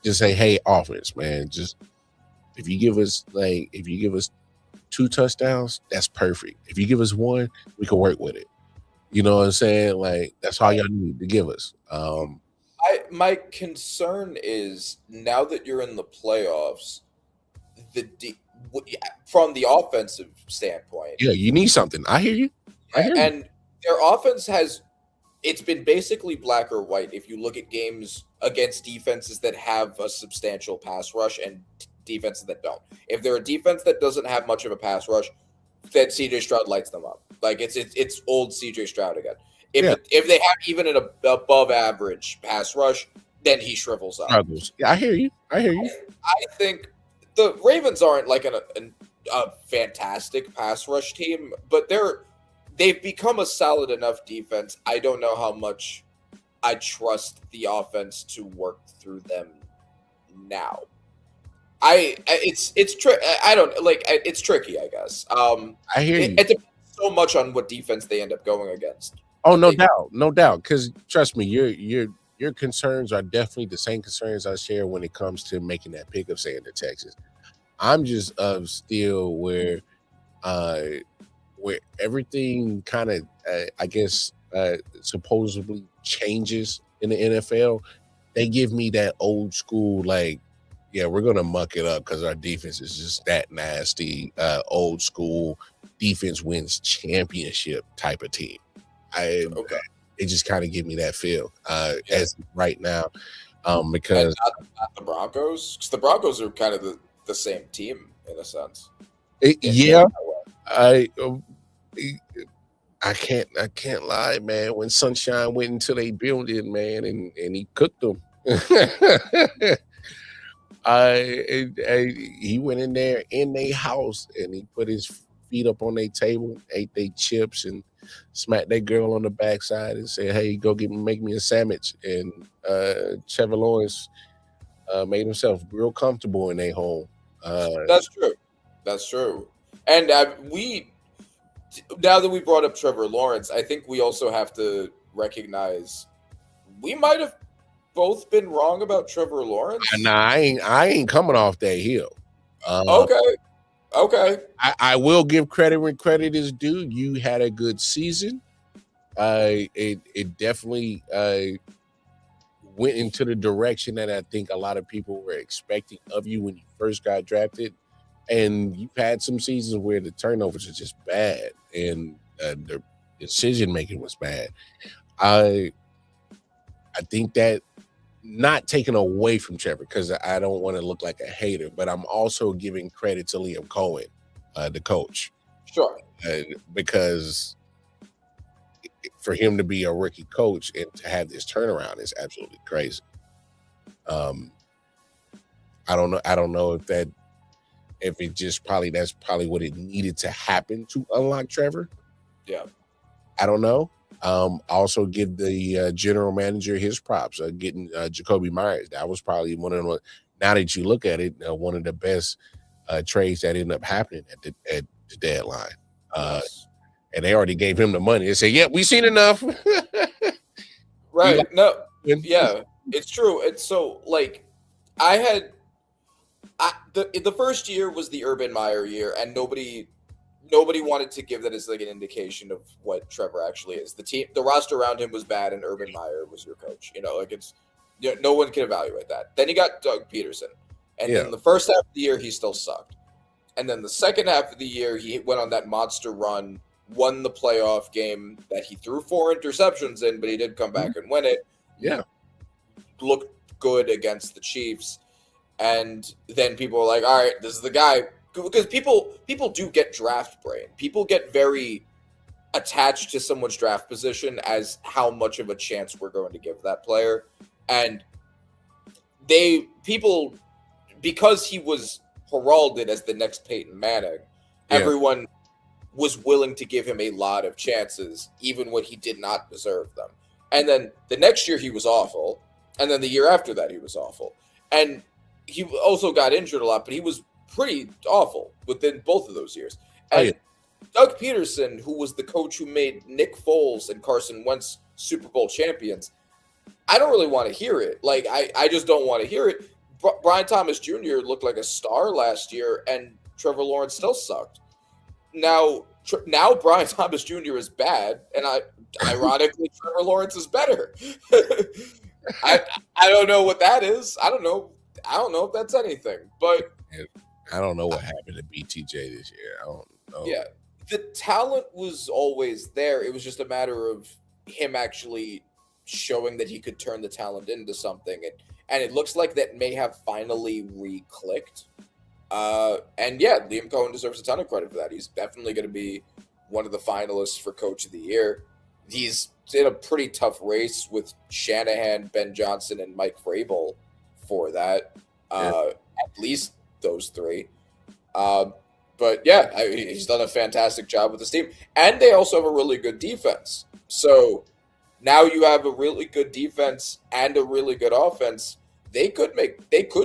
just say, hey, offense, man, just if you give us 2 touchdowns, that's perfect. If you give us 1, we can work with it. You know what I'm saying? Like, that's all y'all need to give us. My concern is now that you're in the playoffs, from the offensive standpoint, Yeah, you need something. I hear you. and their offense it's been basically black or white. If you look at games against defenses that have a substantial pass rush and defenses that don't. If they're a defense that doesn't have much of a pass rush, then CJ Stroud lights them up. Like it's old CJ Stroud again. If they have even an above average pass rush, then he shrivels up. Struggles. Yeah, I hear you. I think the Ravens aren't like a fantastic pass rush team, but they've become a solid enough defense. I don't know how much I trust the offense to work through them now. It's tricky, I guess. I hear you. It depends so much on what defense they end up going against. Oh, no doubt. Because trust me, your concerns are definitely the same concerns I share when it comes to making that pick of saying to Texas. I'm just still where everything kind of I guess supposedly changes in the NFL. They give me that old school like, yeah, we're gonna muck it up because our defense is just that nasty. Old school defense wins championship type of team. It just kind of give me that feel as right now, because not the Broncos, because the Broncos are kind of the same team in a sense. I can't lie, man. When Sunshine went into their building, man, and he cooked them. He went in there in their house and he put his feet up on their table, ate their chips, and smacked that girl on the backside and said, "Hey, go make me a sandwich." And Trevor Lawrence made himself real comfortable in their home. That's true. And now that we brought up Trevor Lawrence, I think we also have to recognize we might have both been wrong about Trevor Lawrence. Nah, I ain't coming off that hill. Okay. I will give credit when credit is due. You had a good season. It definitely went into the direction that I think a lot of people were expecting of you when you first got drafted. And you've had some seasons where the turnovers are just bad and the decision making was bad. I think that, not taken away from Trevor, because I don't want to look like a hater, but I'm also giving credit to Liam Cohen, the coach. Sure. Because for him to be a rookie coach and to have this turnaround is absolutely crazy. I don't know if it just that's probably what it needed to happen to unlock Trevor. Yeah. I don't know. Also give the general manager his props. Getting Jacoby Myers, that was probably one of the, now that you look at it, one of the best trades that ended up happening at the deadline. And they already gave him the money. They said, "Yeah, we've seen enough." Right? No. Yeah, it's true. And so, like, the first year was the Urban Meyer year, and nobody wanted to give that as like an indication of what Trevor actually is. The roster around him was bad, and Urban Meyer was your coach. No one can evaluate that. Then you got Doug Peterson, and then the first half of the year he still sucked, and then the second half of the year he went on that monster run, won the playoff game that he threw 4 interceptions in, but he did come back and win it. Yeah, looked good against the Chiefs, and then people were like, "All right, this is the guy." Because people do get draft brain. People get very attached to someone's draft position as how much of a chance we're going to give that player. And because he was heralded as the next Peyton Manning, everyone was willing to give him a lot of chances, even when he did not deserve them. And then the next year he was awful. And then the year after that he was awful. And he also got injured a lot, but he was pretty awful within both of those years. And Doug Peterson, who was the coach who made Nick Foles and Carson Wentz Super Bowl champions, I don't really want to hear it. Like, I just don't want to hear it. Brian Thomas Jr. looked like a star last year, and Trevor Lawrence still sucked. now Brian Thomas Jr. is bad, and ironically Trevor Lawrence is better. I don't know what that is. I don't know if that's anything, but I don't know what happened to BTJ this year. I don't know. yeah, the talent was always there. It was just a matter of him actually showing that he could turn the talent into something, and it looks like that may have finally re-clicked. And yeah, Liam Cohen deserves a ton of credit for that. He's definitely going to be one of the finalists for Coach of the Year. He's in a pretty tough race with Shanahan, Ben Johnson, and Mike Vrabel for that. At least those three. But yeah, he's done a fantastic job with this team. And they also have a really good defense. So now you have a really good defense and a really good offense. They could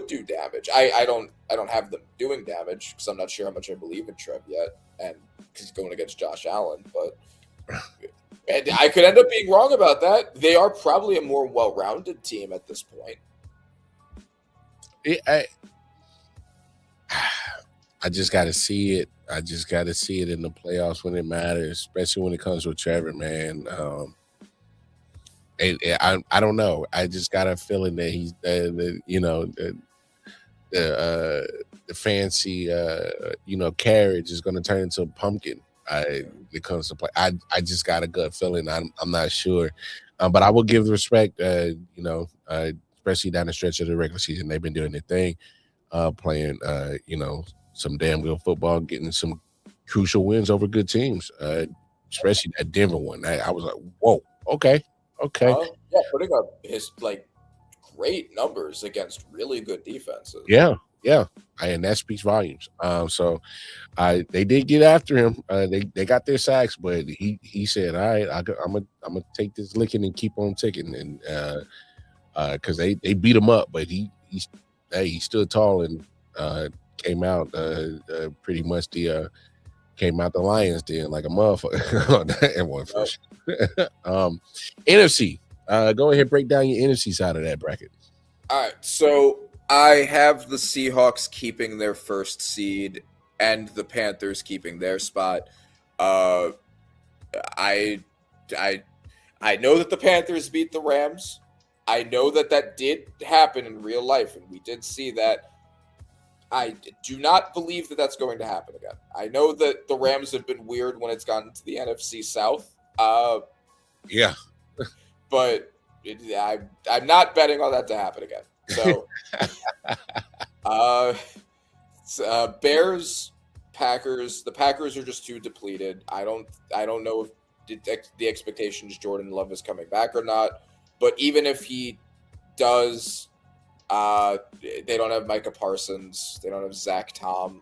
do damage. I don't have them doing damage because I'm not sure how much I believe in Trev yet, and because he's going against Josh Allen. But and I could end up being wrong about that. They are probably a more well-rounded team at this point. I just got to see it. I just got to see it in the playoffs when it matters, especially when it comes with Trevor, man. I don't know. I just got a feeling that he's, the fancy, carriage is going to turn into a pumpkin. It comes to play. I just got a gut feeling. I'm not sure, but I will give the respect. Especially down the stretch of the regular season, they've been doing their thing, playing, some damn good football, getting some crucial wins over good teams. Especially that Denver one. I was like, whoa, okay. Yeah, putting up his great numbers against really good defenses. Yeah, and that speaks volumes. So they did get after him. They got their sacks, but he said, "All right, I'm gonna take this licking and keep on ticking." And because they beat him up, but he stood tall and came out pretty much came out the Lions den like a motherfucker. And won first. NFC. Go ahead, break down your NFC side of that bracket. All right, so I have the Seahawks keeping their first seed and the Panthers keeping their spot. I know that the Panthers beat the Rams. I know that did happen in real life, and we did see that. I do not believe that that's going to happen again. I know that the Rams have been weird when it's gotten to the NFC South. Yeah. But I'm not betting on that to happen again. So, Bears, Packers. The Packers are just too depleted. I don't know if the expectations Jordan Love is coming back or not. But even if he does, they don't have Micah Parsons. They don't have Zach Tom.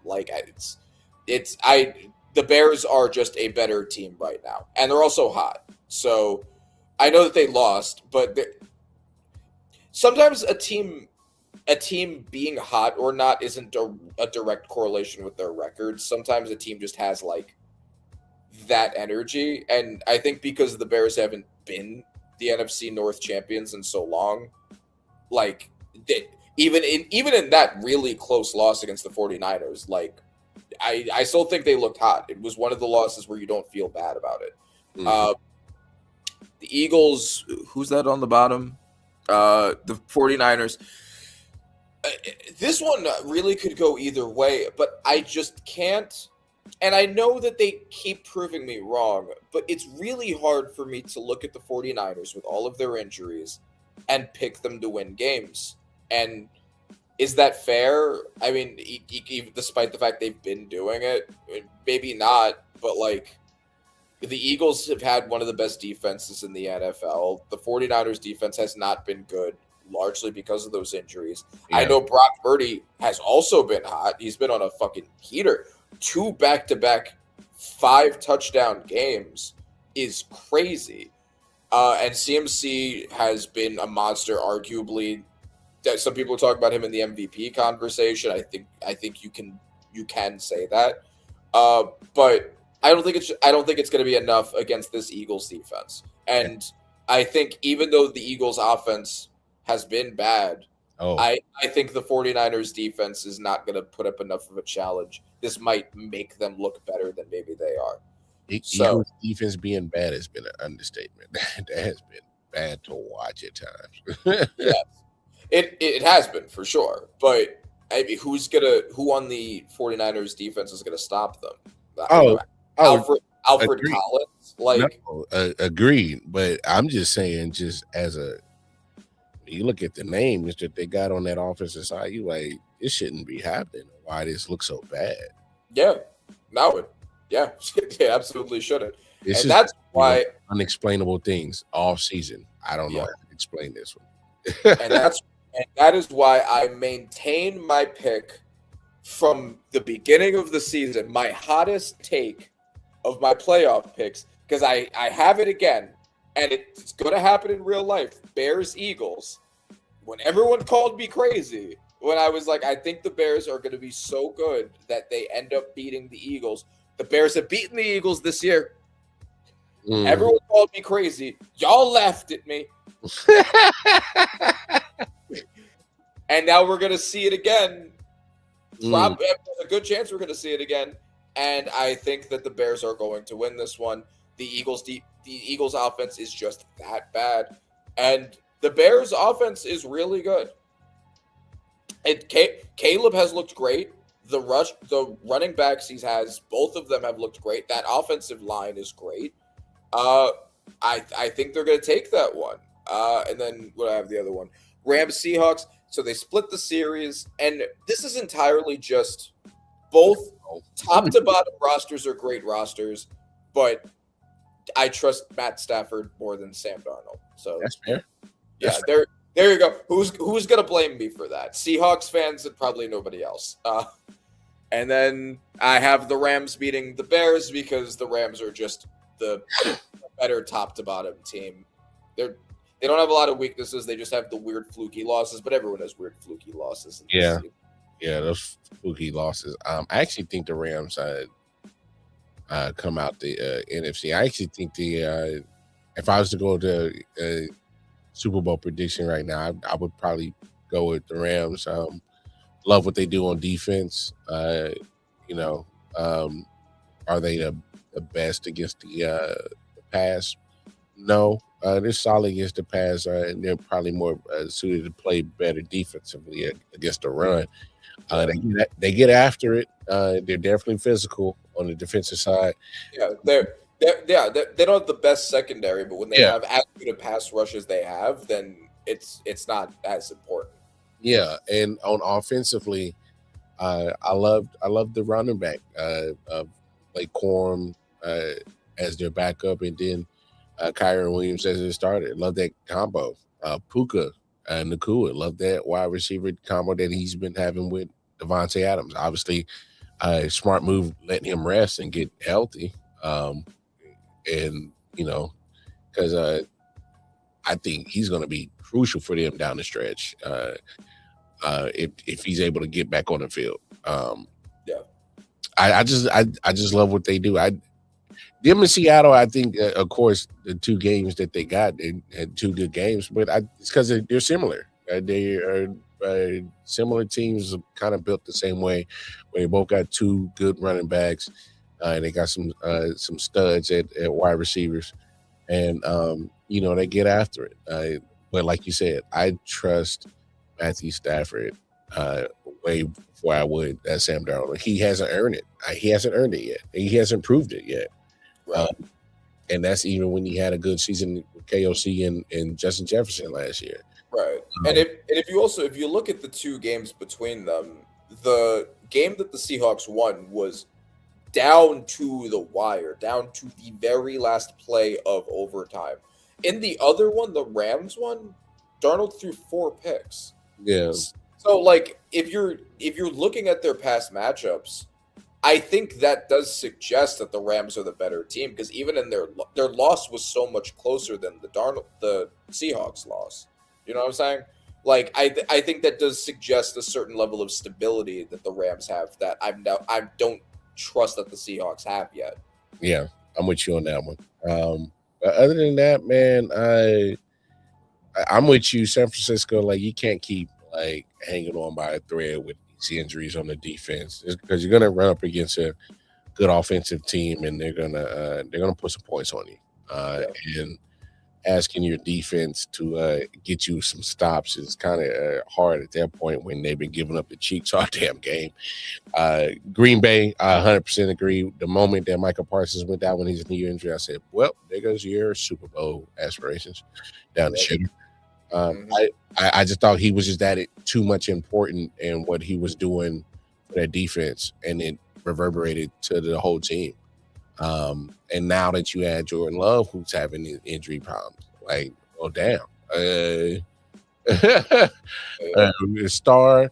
The Bears are just a better team right now, and they're also hot. So I know that they lost, but sometimes a team being hot or not isn't a direct correlation with their record. Sometimes a team just has that energy, and I think because the Bears haven't been the NFC North champions in so long, even in that really close loss against the 49ers, I still think they looked hot. It was one of the losses where you don't feel bad about it. Mm-hmm. The Eagles, who's that on the bottom? The 49ers. This one really could go either way, but I just can't. And I know that they keep proving me wrong, but it's really hard for me to look at the 49ers with all of their injuries and pick them to win games. And is that fair? I mean, despite the fact they've been doing it, maybe not, but the Eagles have had one of the best defenses in the NFL. The 49ers defense has not been good, largely because of those injuries. Yeah. I know Brock Purdy has also been hot. He's been on a fucking heater. 2 back-to-back 5-touchdown games is crazy. And CMC has been a monster, arguably. Some people talk about him in the MVP conversation. I think you can say that. But I don't think it's going to be enough against this Eagles defense. And I think even though the Eagles offense has been bad, Oh, I think the 49ers defense is not going to put up enough of a challenge. This might make them look better than maybe they are. So Eagles defense being bad has been an understatement. That has been bad to watch at times. yes, it has been for sure. But I mean, who on the 49ers defense is gonna stop them? Oh, Alfred agreed. Collins, No, like agreed. But I'm just saying, just as you look at the names that they got on that offensive side, you like this shouldn't be happening. Why this looks so bad? yeah, no, yeah, it absolutely shouldn't. This And is that's why unexplainable things all season. I don't know Yeah. how to explain this one. and that is why I maintain my pick from the beginning of the season, my hottest take of my playoff picks, because I have it again, and it's going to happen in real life. Bears Eagles. When everyone called me crazy, when I was like, I think the Bears are going to be so good that they end up beating the Eagles. The Bears have beaten the Eagles this year. Mm. Everyone called me crazy. Y'all laughed at me. And now we're going to see it again. There's a good chance we're going to see it again. And I think that the Bears are going to win this one. The Eagles offense is just that bad. And the Bears offense is really good. And Caleb has looked great. The running backs he has, both of them have looked great. That offensive line is great. I think they're going to take that one. And then what I have the other one, Rams Seahawks. So they split the series, and this is entirely just both top to bottom rosters are great rosters, but I trust Matt Stafford more than Sam Darnold. So That's fair. Yeah, there you go. Who's gonna blame me for that? Seahawks fans and probably nobody else. And then I have the Rams beating the Bears because the Rams are just the better top to bottom team. They don't have a lot of weaknesses. They just have the weird fluky losses, but everyone has weird fluky losses. Yeah, those fluky losses. I actually think the Rams come out the NFC. I actually think if I was to go to Super Bowl prediction right now, I would probably go with the Rams. Love what they do on defense. Are they the best against the pass? No. They're solid against the pass, and they're probably more suited to play better defensively against the run. They get after it. They're definitely physical on the defensive side. Yeah, they don't have the best secondary, but when they have as good a pass rush as they have, then it's not as important. Yeah, and on offensively, I love the running back, like Corum as their backup, and then Kyron Williams as it started. Love that combo. Puka and Nakua. Love that wide receiver combo that he's been having with Devontae Adams. Obviously, smart move letting him rest and get healthy. Because I think he's going to be crucial for them down the stretch if he's able to get back on the field. I just love what they do. Them in Seattle, I think, of course, the two games that they got, they had two good games, but it's because they're similar. They are similar teams, kind of built the same way, where they both got two good running backs, and they got some studs at wide receivers, and they get after it. But like you said, I trust Matthew Stafford way before I would Sam Darnold. He hasn't earned it. He hasn't earned it yet. He hasn't proved it yet. Right. And that's even when he had a good season with KOC and Justin Jefferson last year. Right. And if you look at the two games between them, the game that the Seahawks won was down to the wire, down to the very last play of overtime. In the other one, the Rams one, Darnold threw 4 picks. Yeah. So like if you're looking at their past matchups, I think that does suggest that the Rams are the better team, because even in their loss was so much closer than the Seahawks loss. You know what I'm saying? Like I think that does suggest a certain level of stability that the Rams have that I don't trust that the Seahawks have yet. Yeah, I'm with you on that one. But other than that, man, I'm with you. San Francisco, like, you can't keep like hanging on by a thread with these injuries on the defense, because you're gonna run up against a good offensive team, and they're gonna put some points on you. And asking your defense to get you some stops is kind of hard at that point when they've been giving up the cheeks all damn game. Green Bay, I 100% agree. The moment that Michael Parsons went down when he's knee injury, I said, well, there goes your Super Bowl aspirations down the shitter. I just thought he was just that too much important in what he was doing for that defense, and it reverberated to the whole team. And now that you add Jordan Love, who's having injury problems, like, oh damn, star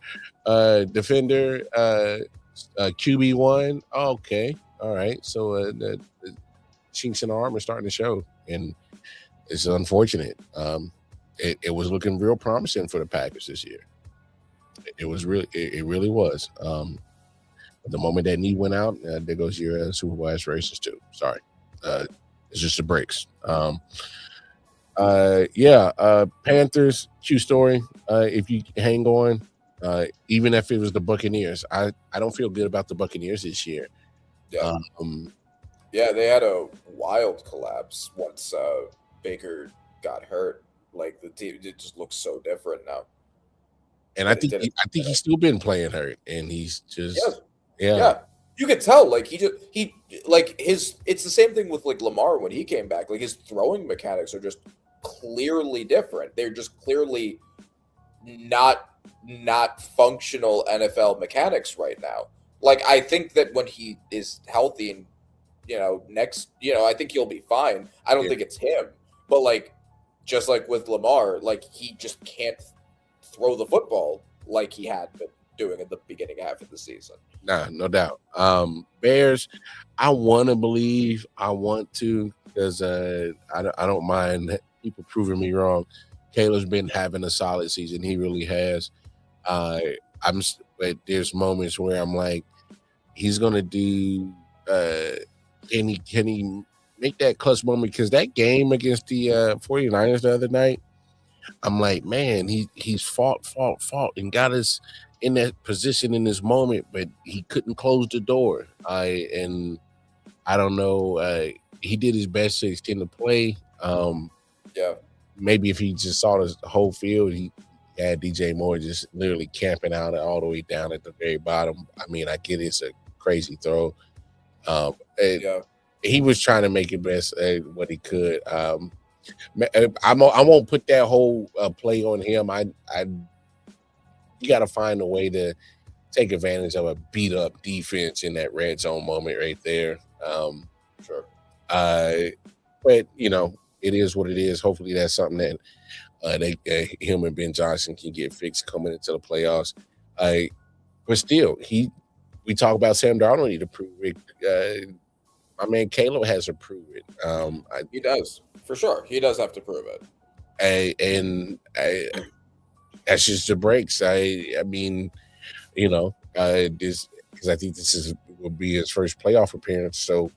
defender, QB1. Okay, all right. So the chinks in the armor starting to show, and it's unfortunate. It was looking real promising for the Packers this year. It really was. The moment that knee went out, there goes your Super Bowl aspirations too. Sorry, it's just the breaks. Panthers Q story. If you hang on, even if it was the Buccaneers, I don't feel good about the Buccaneers this year. Yeah, they had a wild collapse once Baker got hurt. Like, the team, it just looks so different now. And I think he's still been playing hurt, and he's just. Yeah, you could tell. Like, it's the same thing with like Lamar when he came back. Like, his throwing mechanics are just clearly different. They're just clearly not functional NFL mechanics right now. Like, I think that when he is healthy and I think he'll be fine. I don't think it's him, but like, just like with Lamar, like, he just can't throw the football like he had been doing at the beginning half of the season. Nah, no doubt. Bears, I want to believe. I want to, because I don't mind people proving me wrong. Caleb's been having a solid season. He really has. But there's moments where I'm like, he's gonna do. Can he make that clutch moment? Because that game against the 49ers the other night, I'm like, man, he's fought and got us in that position in this moment, but he couldn't close the door. I don't know. He did his best to extend the play. Maybe if he just saw the whole field, he had DJ Moore just literally camping out all the way down at the very bottom. I mean, I get it's a crazy throw. He was trying to make it best what he could. I won't put that whole play on him. You got to find a way to take advantage of a beat up defense in that red zone moment right there. Sure. But it is what it is. Hopefully that's something that him and Ben Johnson can get fixed coming into the playoffs. But still, we talk about Sam Darnold need to prove it. My man Caleb has to prove it. He does, for sure. He does have to prove it. That's just the breaks. I mean, this, because I think will be his first playoff appearance. So,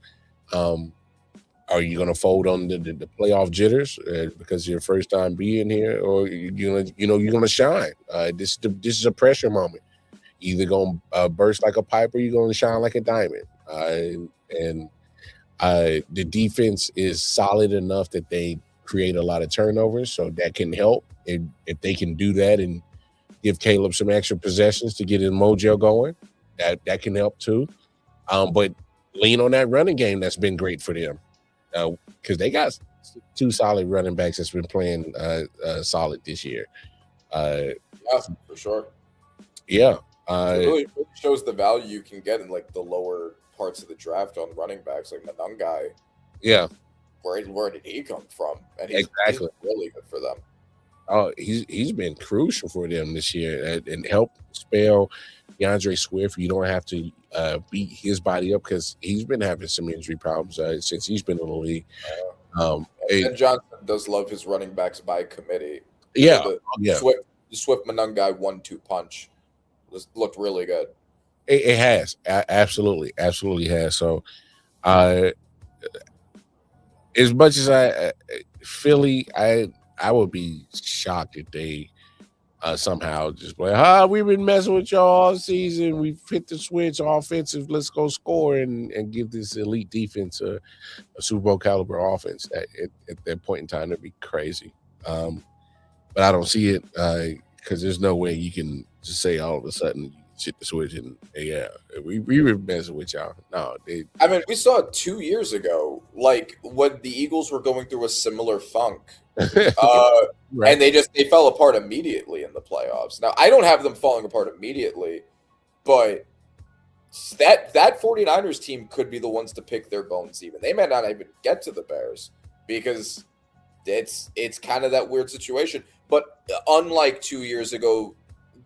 are you going to fold on the playoff jitters because your first time being here, or you're going to shine? This is a pressure moment. You're either going to burst like a pipe, or you're going to shine like a diamond. The defense is solid enough that they create a lot of turnovers, so that can help. If they can do that and give Caleb some extra possessions to get his mojo going, that can help too. But lean on that running game that's been great for them, because they got two solid running backs that's been playing solid this year. Yeah, for sure. Yeah. It really shows the value you can get in like the lower parts of the draft on running backs, like Manungai. Yeah. Where did he come from? And he's really good for them. Oh, he's been crucial for them this year and helped spell DeAndre Swift. You don't have to beat his body up, because he's been having some injury problems since he's been in the league. And Johnson does love his running backs by committee. Yeah, the Swift Manungai 1-2 punch looked really good. It has absolutely has. So, as much as Philly, I would be shocked if they somehow just like, we've been messing with y'all all season. We've hit the switch offensive. Let's go score and give this elite defense a Super Bowl caliber offense. At that point in time, it'd be crazy. But I don't see it because there's no way you can just say all of a sudden you hit the switch and we were messing with y'all. No, I mean, we saw it 2 years ago, like when the Eagles were going through a similar funk. Right. And they fell apart immediately in the playoffs. Now, I don't have them falling apart immediately, but that 49ers team could be the ones to pick their bones even. They may not even get to the Bears because it's kind of that weird situation. But unlike 2 years ago,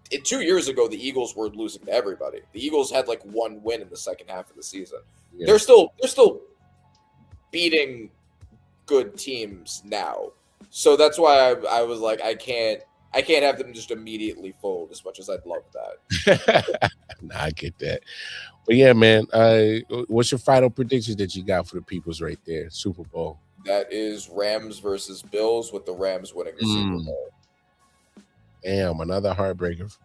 the Eagles were losing to everybody. The Eagles had like one win in the second half of the season. Yeah. They're still beating good teams now. So that's why I was like, I can't have them just immediately fold as much as I'd love that. Nah, I get that. But yeah, man, what's your final predictions that you got for the peoples right there? Super Bowl. That is Rams versus Bills, with the Rams winning the Super Bowl. Damn, another heartbreaker.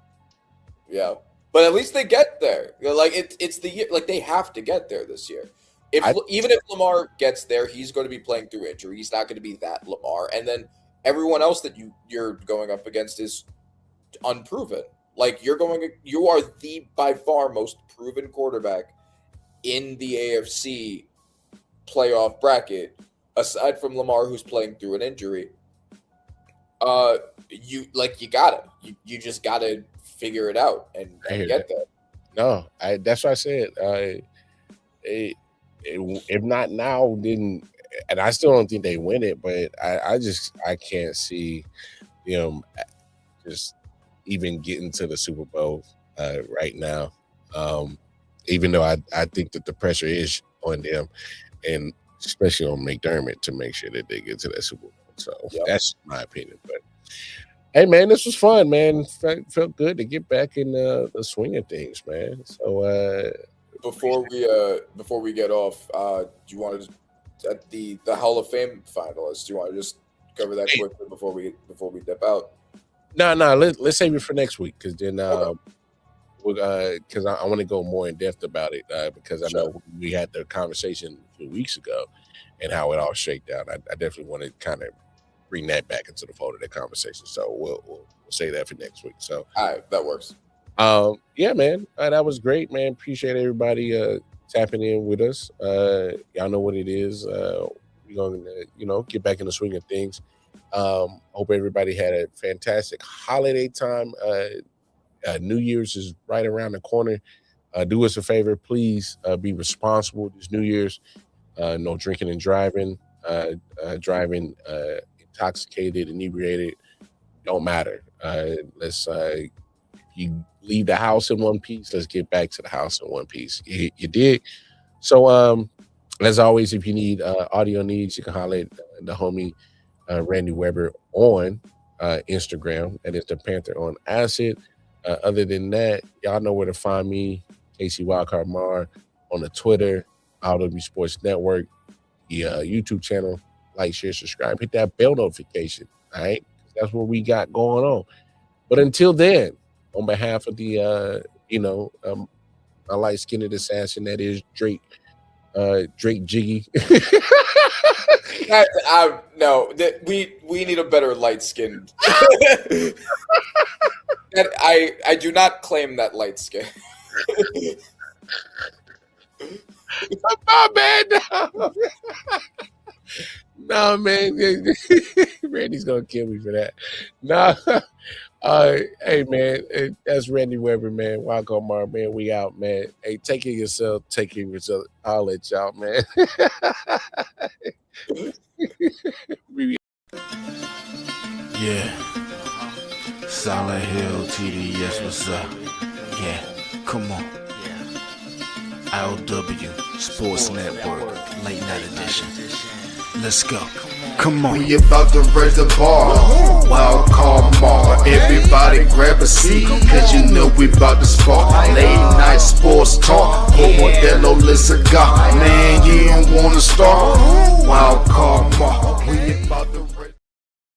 Yeah, but at least they get there. Like it's the year. Like they have to get there this year. Even if Lamar gets there, he's going to be playing through injury. He's not going to be that Lamar. And then everyone else that you're going up against is unproven. Like you are the by far most proven quarterback in the AFC playoff bracket, aside from Lamar, who's playing through an injury. You just gotta figure it out and get there. No, that's what I said. If not now, then, and I still don't think they win it, but I can't see them just even getting to the Super Bowl right now. Even though I think that the pressure is on them, and especially on McDermott to make sure that they get to that Super Bowl. So that's my opinion. But hey, man, this was fun, man. Felt good to get back in the swing of things, man. So before we get off, do you want to at the Hall of Fame finalists? Do you want to just cover that quickly before we dip out? No. Let's save it for next week because then because I want to go more in depth about it because I know we had the conversation a few weeks ago and how it all shaked out. I definitely want to kind of bring that back into the fold of that conversation. So we'll say that for next week. So all right, that works. Yeah, man, that was great, man. Appreciate everybody tapping in with us. Y'all know what it is. We're gonna get back in the swing of things. Hope everybody had a fantastic holiday time. New Year's is right around the corner. Do us a favor, please be responsible this New Year's. No drinking and driving. Driving intoxicated, inebriated, don't matter. Let's you leave the house in one piece. Let's get back to the house in one piece. You did. So as always, if you need audio needs, you can holler at the homie Randy Weber on Instagram. That is the Panther on Acid. Other than that, y'all know where to find me, Casey Wildcard Mar, on the Twitter, I.O.W Sports Network, the YouTube channel. Like, share, subscribe, hit that bell notification. All right, that's what we got going on. But until then, on behalf of the a light-skinned assassin that is Drake Jiggy. No, we need a better light-skinned. I do not claim that light skin. Oh, man, no, man. Randy's gonna kill me for that. No. Hey, man, that's Randy Weber, man. Welcome, Mark, man. We out, man. Hey, take care of yourself. Take care of yourself. I'll let y'all, man. Yeah. Solid Hill TD, yes, what's up? Yeah, come on. I.O.W Sports Network, late night edition. Let's go. Come on. We about to raise the bar. Wild card Mar. Everybody grab a seat, cause you know we about to spark. Late night sports talk. Modelo Lizaga. Man, you don't wanna start. Wild card Mar. We about to